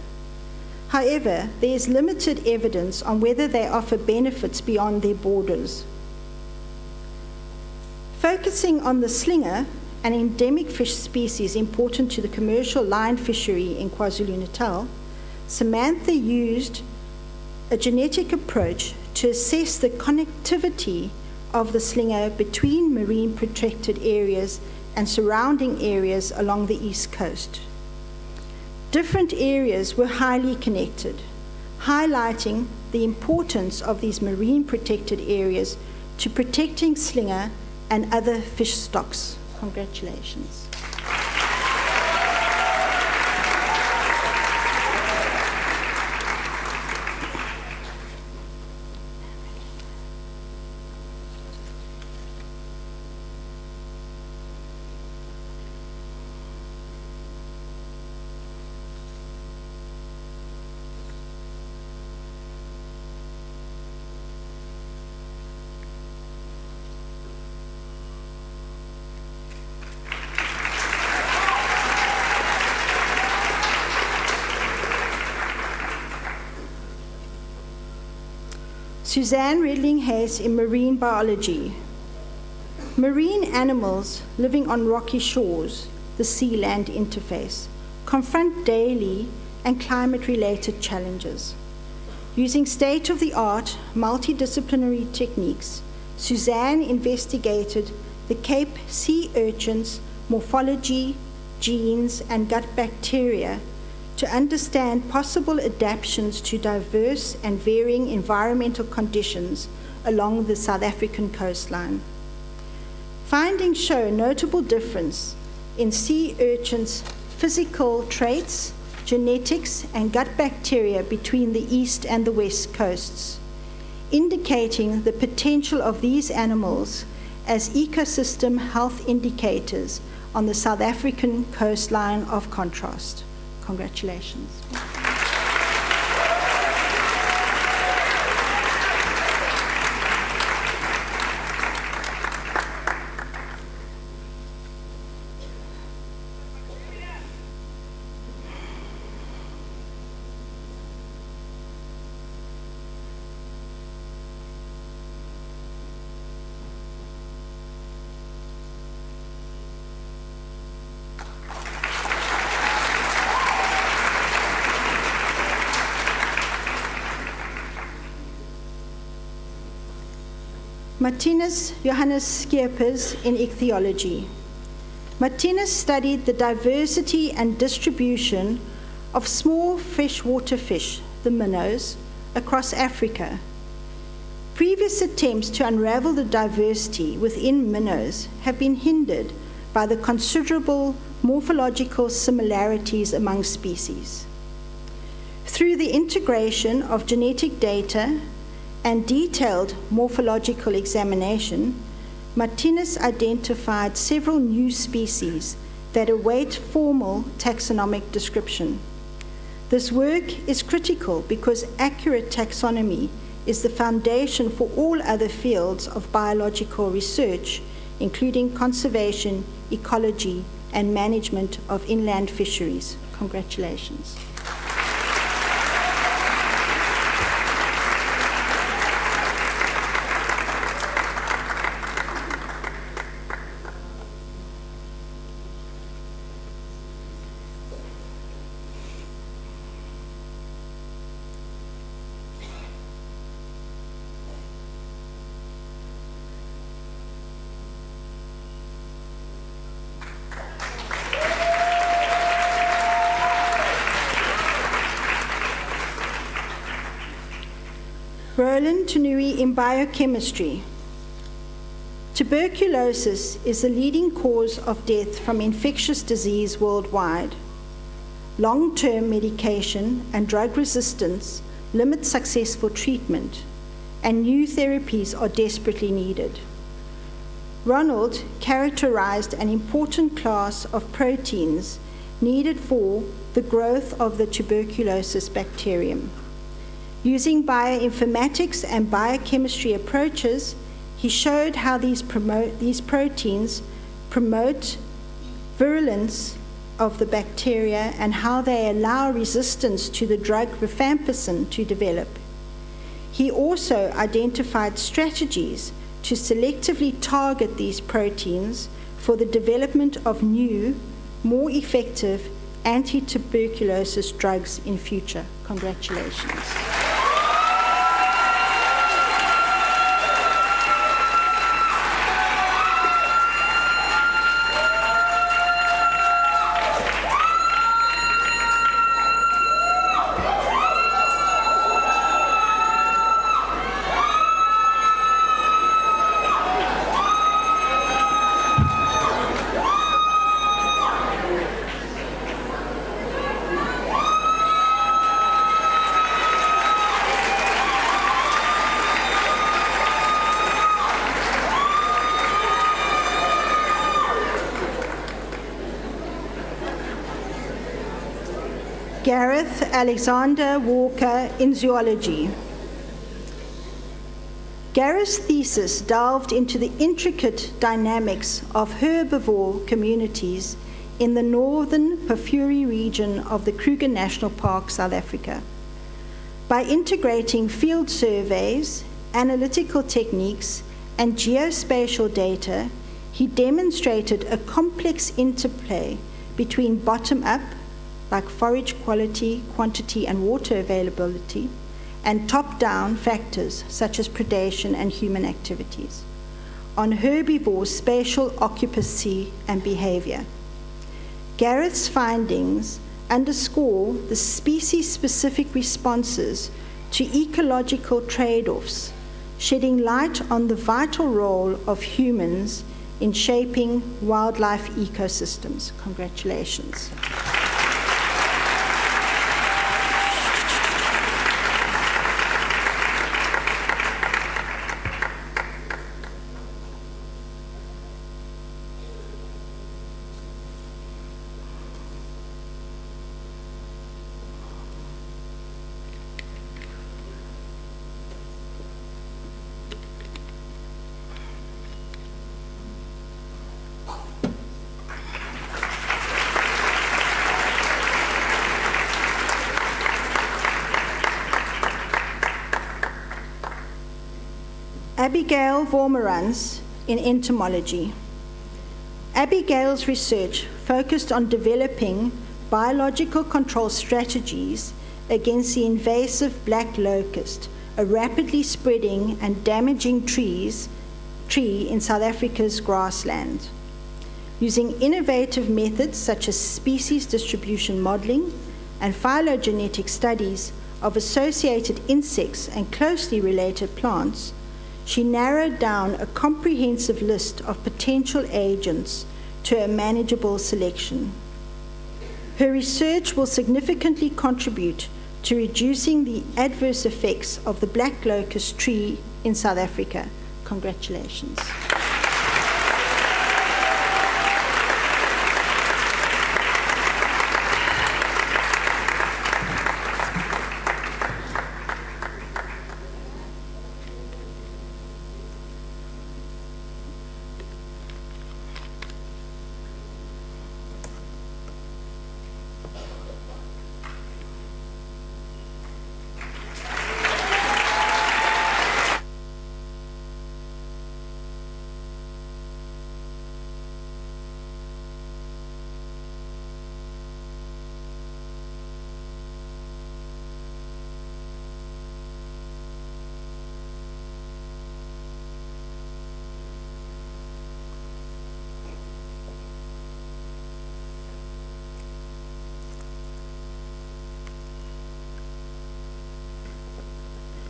However, there is limited evidence on whether they offer benefits beyond their borders. Focusing on the slinger, an endemic fish species important to the commercial line fishery in KwaZulu-Natal, Samantha used a genetic approach to assess the connectivity of the slinger between marine protected areas and surrounding areas along the east coast. Different areas were highly connected, highlighting the importance of these marine protected areas to protecting slinger and other fish stocks. Congratulations. Suzanne Redling-Hayes in Marine Biology. Marine animals living on rocky shores, the sea-land interface, confront daily and climate-related challenges. Using state-of-the-art multidisciplinary techniques, Suzanne investigated the Cape sea urchin's morphology, genes, and gut bacteria to understand possible adaptations to diverse and varying environmental conditions along the South African coastline. Findings show notable difference in sea urchins' physical traits, genetics, and gut bacteria between the east and the west coasts, indicating the potential of these animals as ecosystem health indicators on the South African coastline of contrast. Congratulations. Martinus Johannes Skeepers in ichthyology. Martinus studied the diversity and distribution of small freshwater fish, the minnows, across Africa. Previous attempts to unravel the diversity within minnows have been hindered by the considerable morphological similarities among species. Through the integration of genetic data and detailed morphological examination, Martinus identified several new species that await formal taxonomic description. This work is critical because accurate taxonomy is the foundation for all other fields of biological research, including conservation, ecology, and management of inland fisheries. Congratulations. Roland Tunui in biochemistry. Tuberculosis is the leading cause of death from infectious disease worldwide. Long-term medication and drug resistance limit successful treatment, and new therapies are desperately needed. Ronald characterized an important class of proteins needed for the growth of the tuberculosis bacterium. Using bioinformatics and biochemistry approaches, he showed how these proteins promote virulence of the bacteria and how they allow resistance to the drug rifampicin to develop. He also identified strategies to selectively target these proteins for the development of new, more effective anti-tuberculosis drugs in future. Congratulations. Gareth Alexander Walker in zoology. Gareth's thesis delved into the intricate dynamics of herbivore communities in the northern Pafuri region of the Kruger National Park, South Africa. By integrating field surveys, analytical techniques, and geospatial data, he demonstrated a complex interplay between bottom-up, like forage quality, quantity, and water availability, and top-down factors such as predation and human activities on herbivores' spatial occupancy and behavior. Gareth's findings underscore the species-specific responses to ecological trade-offs, shedding light on the vital role of humans in shaping wildlife ecosystems. Congratulations. Abigail Vormerans in entomology. Abigail's research focused on developing biological control strategies against the invasive black locust, a rapidly spreading and damaging tree in South Africa's grassland. Using innovative methods such as species distribution modeling and phylogenetic studies of associated insects and closely related plants, she narrowed down a comprehensive list of potential agents to a manageable selection. Her research will significantly contribute to reducing the adverse effects of the black locust tree in South Africa. Congratulations.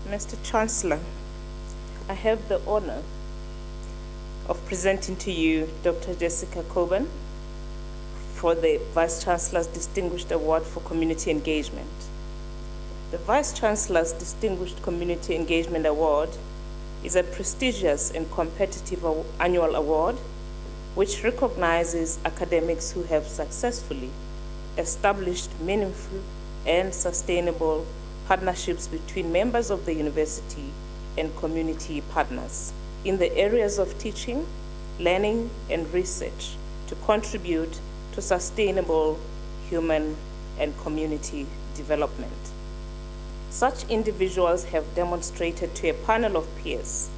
Mr. Chancellor, I have the honor of presenting to you Dr. Jessica Coburn for the Vice-Chancellor's Distinguished Award for Community Engagement. The Vice-Chancellor's Distinguished Community Engagement Award is a prestigious and competitive annual award which recognizes academics who have successfully established meaningful and sustainable partnerships between members of the university and community partners in the areas of teaching, learning, and research to contribute to sustainable human and community development. Such individuals have demonstrated to a panel of peers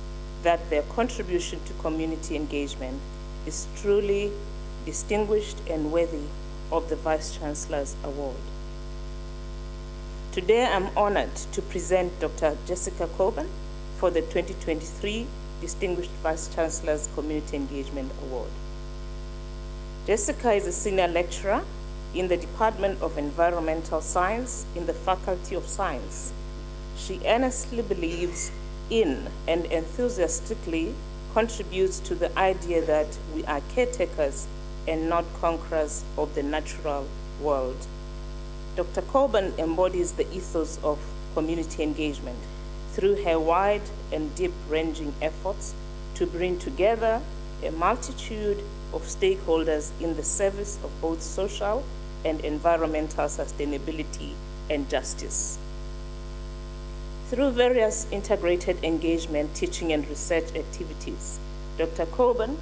that their contribution to community engagement is truly distinguished and worthy of the Vice-Chancellor's Award. Today, I'm honored to present Dr. Jessica Coburn for the 2023 Distinguished Vice-Chancellor's Community Engagement Award. Jessica is a senior lecturer in the Department of Environmental Science in the Faculty of Science. She earnestly believes in and enthusiastically contributes to the idea that we are caretakers and not conquerors of the natural world. Dr. Coburn embodies the ethos of community engagement through her wide and deep-ranging efforts to bring together a multitude of stakeholders in the service of both social and environmental sustainability and justice. Through various integrated engagement, teaching, and research activities, Dr. Coburn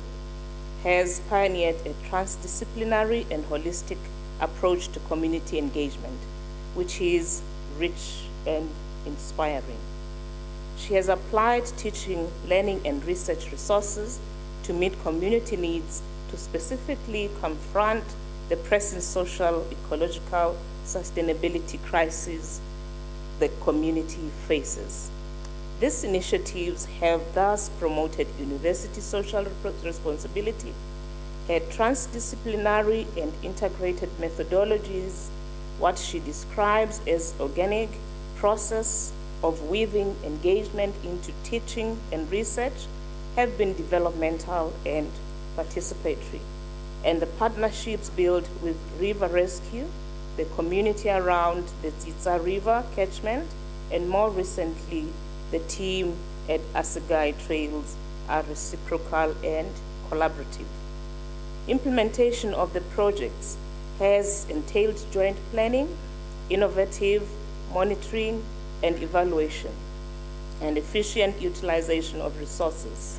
has pioneered a transdisciplinary and holistic approach to community engagement, which is rich and inspiring. She has applied teaching, learning, and research resources to meet community needs to specifically confront the pressing social, ecological, sustainability crises the community faces. These initiatives have thus promoted university social responsibility, had transdisciplinary and integrated methodologies, what she describes as organic process of weaving engagement into teaching and research have been developmental and participatory. And the partnerships built with River Rescue, the community around the Tsitsa River catchment, and more recently, the team at Assegai Trails are reciprocal and collaborative. Implementation of the projects has entailed joint planning, innovative monitoring and evaluation, and efficient utilization of resources.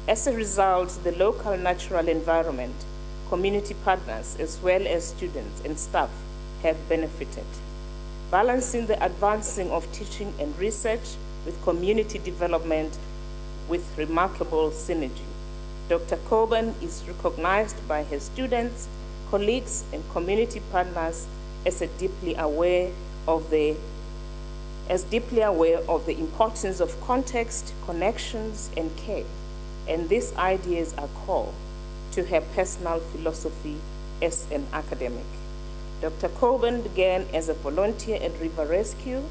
As a result, the local natural environment, community partners, as well as students and staff have benefited. Balancing the advancing of teaching and research with community development with remarkable synergy. Dr. Coburn is recognized by her students, colleagues, and community partners as deeply aware of the importance of context, connections, and care. And these ideas are core to her personal philosophy as an academic. Dr. Coburn began as a volunteer at River Rescue,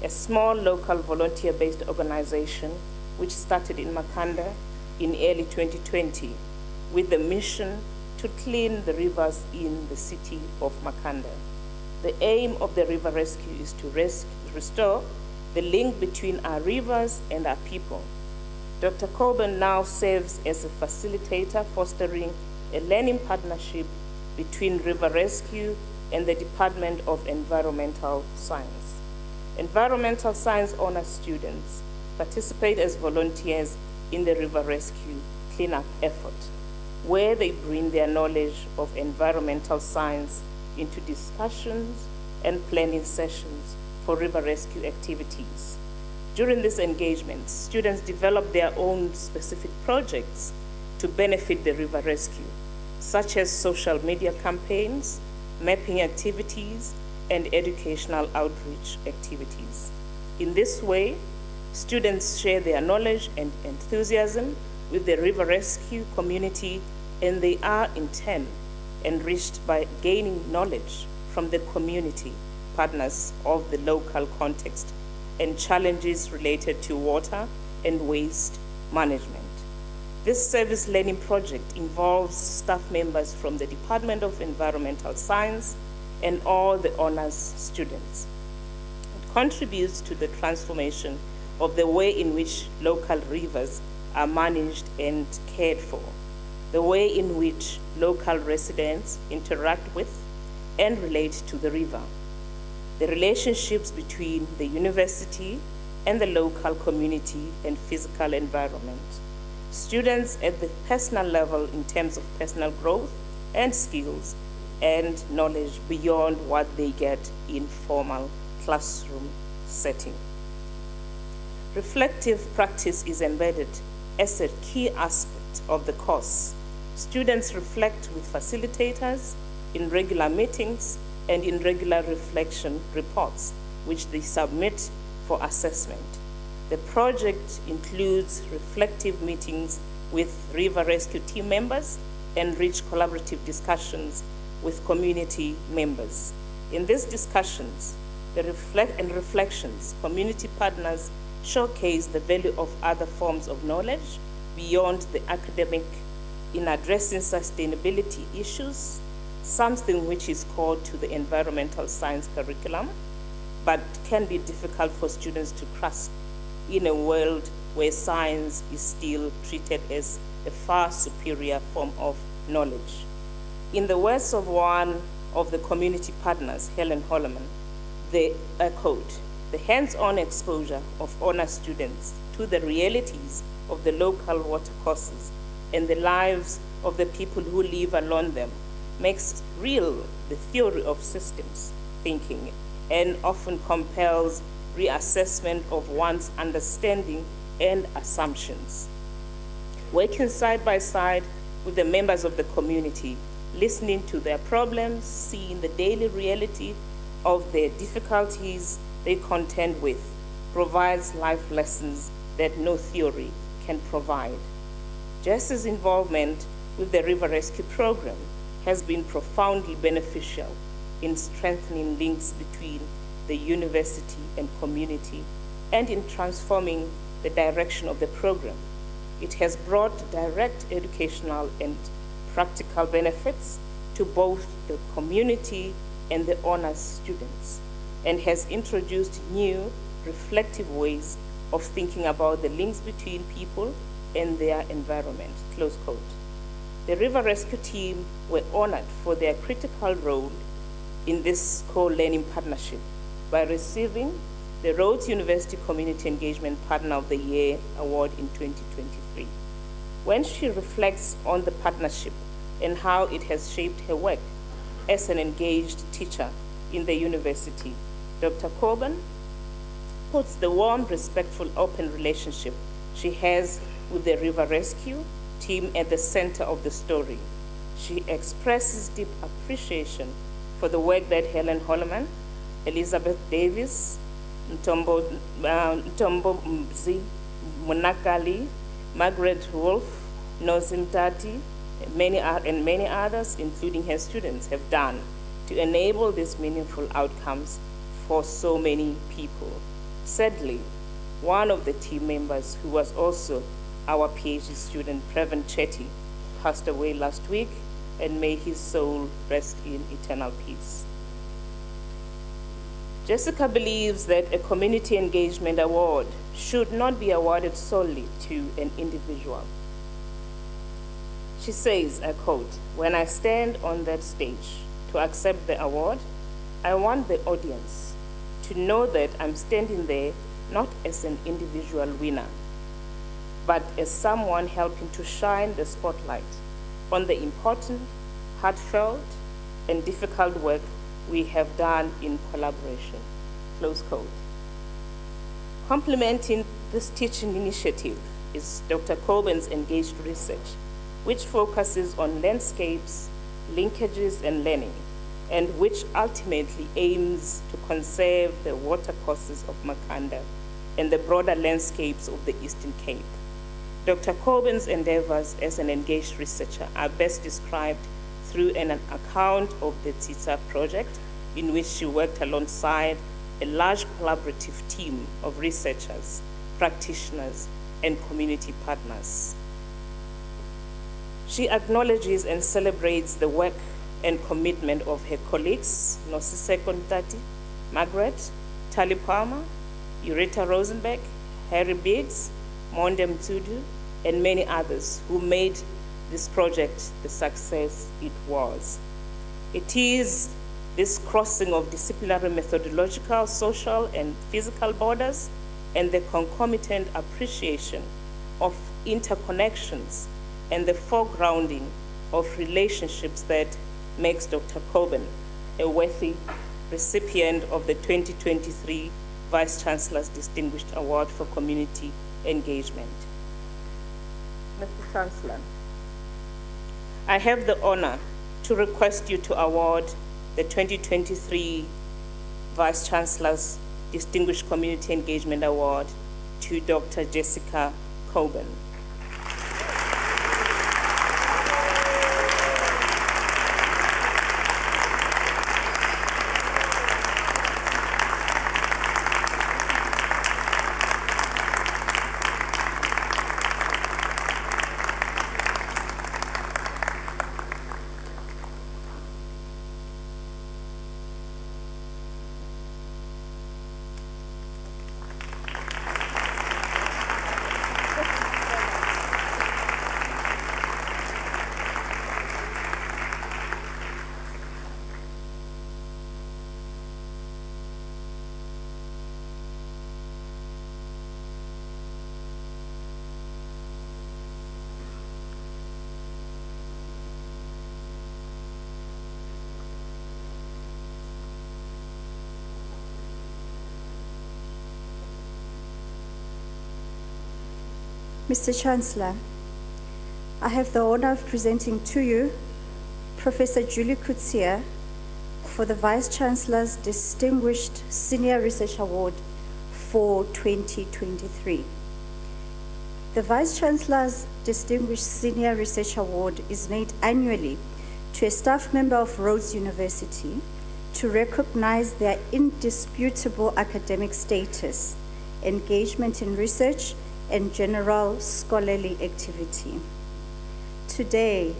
a small local volunteer-based organization which started in Makanda in early 2020 with the mission to clean the rivers in the city of Makanda. The aim of the River Rescue is to restore the link between our rivers and our people. Dr. Coburn now serves as a facilitator, fostering a learning partnership between River Rescue and the Department of Environmental Science. Environmental science honor students participate as volunteers in the River Rescue cleanup effort, where they bring their knowledge of environmental science into discussions and planning sessions for river rescue activities. During these engagements, students develop their own specific projects to benefit the river rescue, such as social media campaigns, mapping activities, and educational outreach activities. In this way, students share their knowledge and enthusiasm with the river rescue community, and they are in turn enriched by gaining knowledge from the community partners of the local context and challenges related to water and waste management. This service learning project involves staff members from the Department of Environmental Science and all the honors students. It contributes to the transformation of the way in which local rivers are managed and cared for, the way in which local residents interact with and relate to the river, the relationships between the university and the local community and physical environment. Students at the personal level in terms of personal growth and skills and knowledge beyond what they get in formal classroom setting. Reflective practice is embedded as a key aspect of the course. Students reflect with facilitators in regular meetings and in regular reflection reports, which they submit for assessment. The project includes reflective meetings with river rescue team members and rich collaborative discussions with community members. In these discussions and reflections, community partners showcase the value of other forms of knowledge beyond the academic in addressing sustainability issues, something which is core to the environmental science curriculum, but can be difficult for students to grasp in a world where science is still treated as a far superior form of knowledge. In the words of one of the community partners, Helen Holloman, they echoed, the hands-on exposure of honor students to the realities of the local water courses and the lives of the people who live along them makes real the theory of systems thinking and often compels reassessment of one's understanding and assumptions. Working side by side with the members of the community, listening to their problems, seeing the daily reality of their difficulties they contend with, provides life lessons that no theory can provide. Jess's involvement with the River Rescue Program has been profoundly beneficial in strengthening links between the university and community and in transforming the direction of the program. It has brought direct educational and practical benefits to both the community and the honors students, and has introduced new, reflective ways of thinking about the links between people and their environment, close quote. The River Rescue team were honored for their critical role in this co-learning partnership by receiving the Rhodes University Community Engagement Partner of the Year Award in 2023. When she reflects on the partnership and how it has shaped her work as an engaged teacher in the university, Dr. Coburn puts the warm, respectful, open relationship she has with the River Rescue team at the center of the story. She expresses deep appreciation for the work that Helen Holloman, Elizabeth Davis, Ntombo Mzi, Munakali, Margaret Wolf, Nozim Tati, and many others, including her students, have done to enable these meaningful outcomes for so many people. Sadly, one of the team members, who was also our PhD student, Prevan Chetty, passed away last week, and may his soul rest in eternal peace. Jessica believes that a community engagement award should not be awarded solely to an individual. She says, I quote, "When I stand on that stage to accept the award, I want the audience to know that I'm standing there not as an individual winner, but as someone helping to shine the spotlight on the important, heartfelt, and difficult work we have done in collaboration," close quote. Complementing this teaching initiative is Dr. Coburn's engaged research, which focuses on landscapes, linkages, and learning, and which ultimately aims to conserve the water courses of Makhanda and the broader landscapes of the Eastern Cape. Dr. Coburn's endeavors as an engaged researcher are best described through an account of the TISA project, in which she worked alongside a large collaborative team of researchers, practitioners, and community partners. She acknowledges and celebrates the work and commitment of her colleagues, Nosiseko Ntati, Margaret, Tali Palmer, Ureta Rosenberg, Harry Biggs, Monde Mtudu, and many others who made this project the success it was. It is this crossing of disciplinary, methodological, social, and physical borders, and the concomitant appreciation of interconnections and the foregrounding of relationships that makes Dr. Coburn a worthy recipient of the 2023 Vice-Chancellor's Distinguished Award for Community Engagement. Mr. Chancellor, I have the honor to request you to award the 2023 Vice-Chancellor's Distinguished Community Engagement Award to Dr. Jessica Coben. Mr. Chancellor, I have the honor of presenting to you Professor Julie Coetzee for the Vice-Chancellor's Distinguished Senior Research Award for 2023. The Vice-Chancellor's Distinguished Senior Research Award is made annually to a staff member of Rhodes University to recognize their indisputable academic status, engagement in research, and general scholarly activity. Today,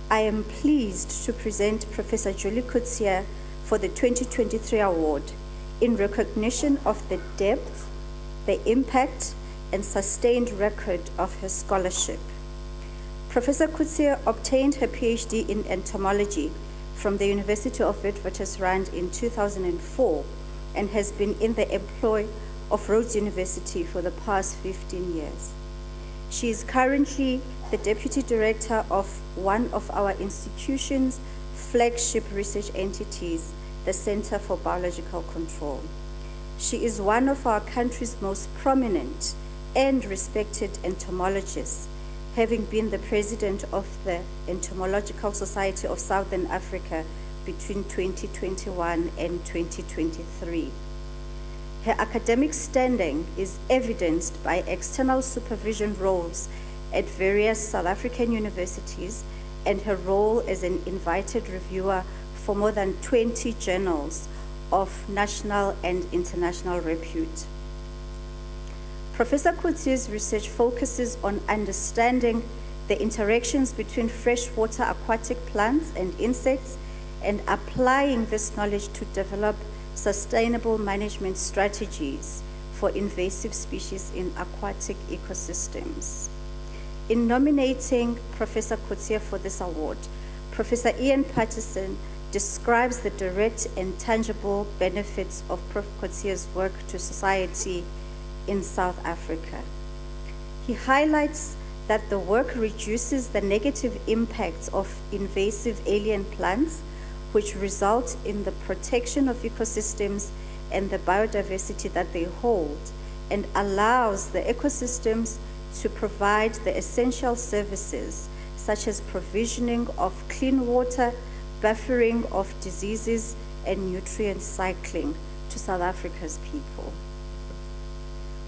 I am pleased to present Professor Julie Coetzee for the 2023 award in recognition of the depth, the impact, and sustained record of her scholarship. Professor Coetzee obtained her PhD in entomology from the University of Witwatersrand in 2004 and has been in the employ of Rhodes University for the past 15 years. She is currently the Deputy Director of one of our institution's flagship research entities, the Center for Biological Control. She is one of our country's most prominent and respected entomologists, having been the President of the Entomological Society of Southern Africa between 2021 and 2023. Her academic standing is evidenced by external supervision roles at various South African universities and her role as an invited reviewer for more than 20 journals of national and international repute. Professor Coetzee's research focuses on understanding the interactions between freshwater aquatic plants and insects and applying this knowledge to develop sustainable management strategies for invasive species in aquatic ecosystems. In nominating Professor Coetzee for this award, Professor Ian Patterson describes the direct and tangible benefits of Prof. Coetzee's work to society in South Africa. He highlights that the work reduces the negative impacts of invasive alien plants, which result in the protection of ecosystems and the biodiversity that they hold, and allows the ecosystems to provide the essential services such as provisioning of clean water, buffering of diseases, and nutrient cycling to South Africa's people.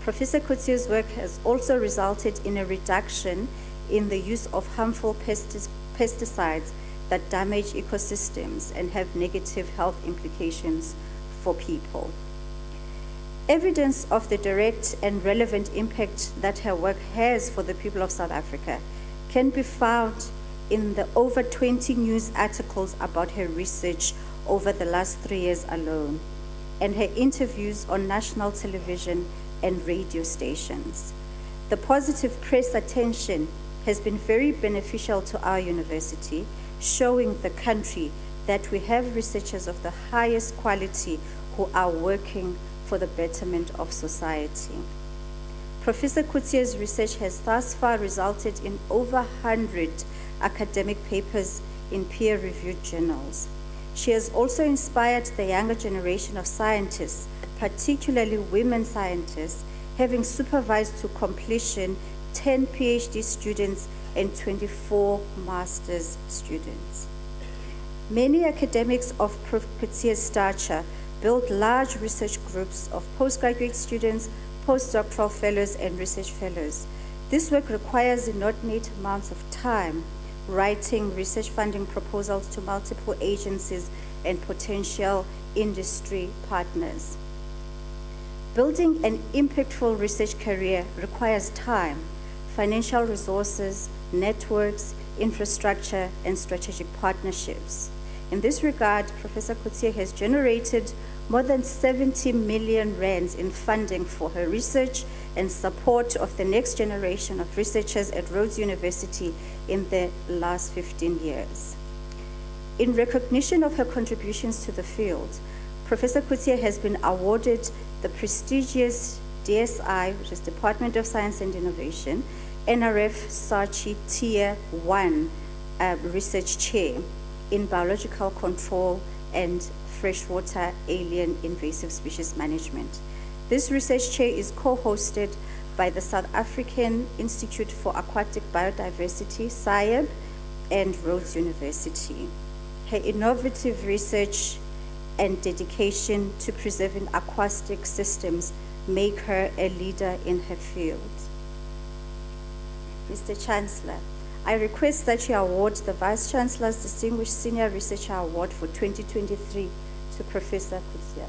Professor Coetzee's work has also resulted in a reduction in the use of harmful pesticides that damage ecosystems and have negative health implications for people. Evidence of the direct and relevant impact that her work has for the people of South Africa can be found in the over 20 news articles about her research over the last 3 years alone, and her interviews on national television and radio stations. The positive press attention has been very beneficial to our university, showing the country that we have researchers of the highest quality who are working for the betterment of society. Professor Coetzee's research has thus far resulted in over 100 academic papers in peer-reviewed journals. She has also inspired the younger generation of scientists, particularly women scientists, having supervised to completion 10 PhD students, and 24 master's students. Many academics of Prof. Kutse's stature build large research groups of postgraduate students, postdoctoral fellows, and research fellows. This work requires inordinate amounts of time, writing research funding proposals to multiple agencies and potential industry partners. Building an impactful research career requires time, financial resources, networks, infrastructure, and strategic partnerships. In this regard, Professor Kutse has generated more than 70 million rands in funding for her research and support of the next generation of researchers at Rhodes University in the last 15 years. In recognition of her contributions to the field, Professor Kutse has been awarded the prestigious DSI, which is Department of Science and Innovation, NRF Saatchi Tier 1 Research Chair in Biological Control and Freshwater Alien Invasive Species Management. This research chair is co-hosted by the South African Institute for Aquatic Biodiversity, SIAB, and Rhodes University. Her innovative research and dedication to preserving aquatic systems make her a leader in her field. Mr. Chancellor, I request that you award the Vice-Chancellor's Distinguished Senior Researcher Award for 2023 to Professor Kutse.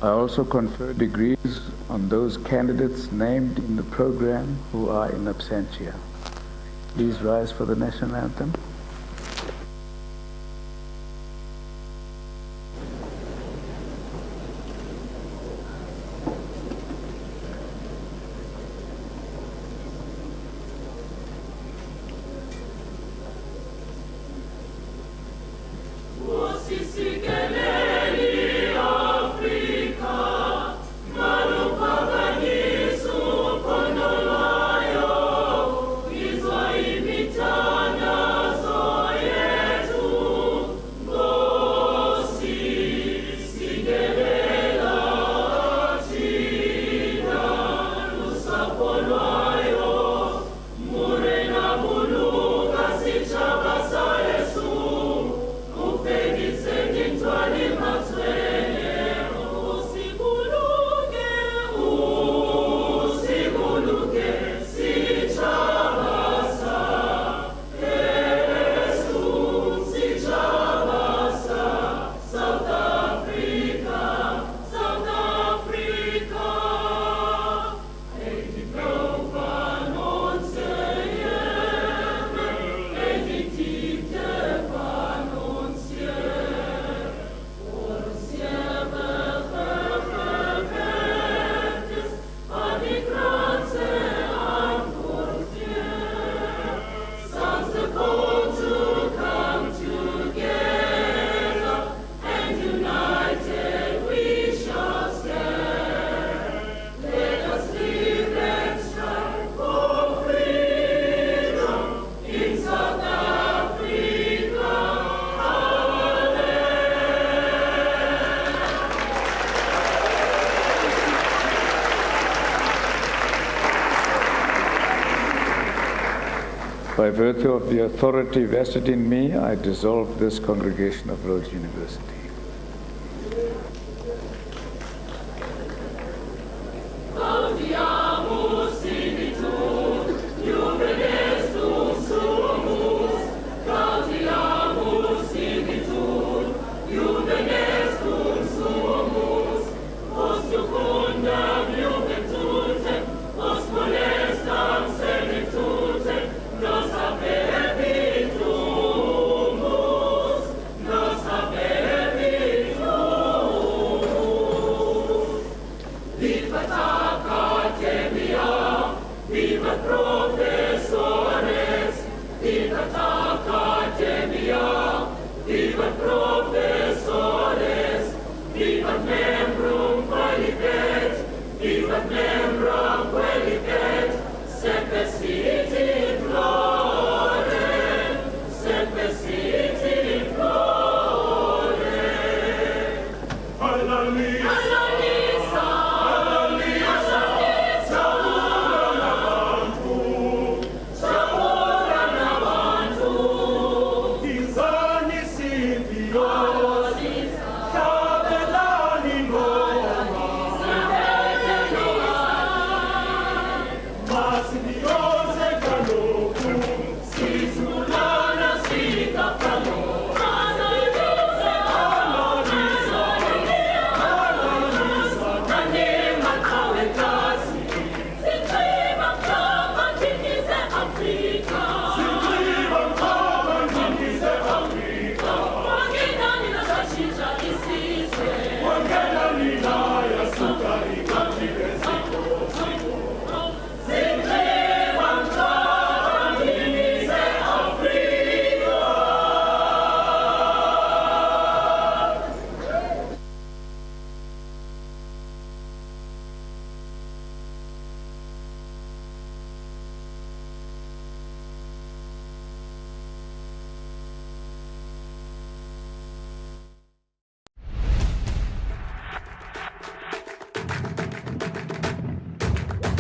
I also confer degrees on those candidates named in the program who are in absentia. Please rise for the National Anthem. By virtue of the authority vested in me, I dissolve this congregation of Rhodes University.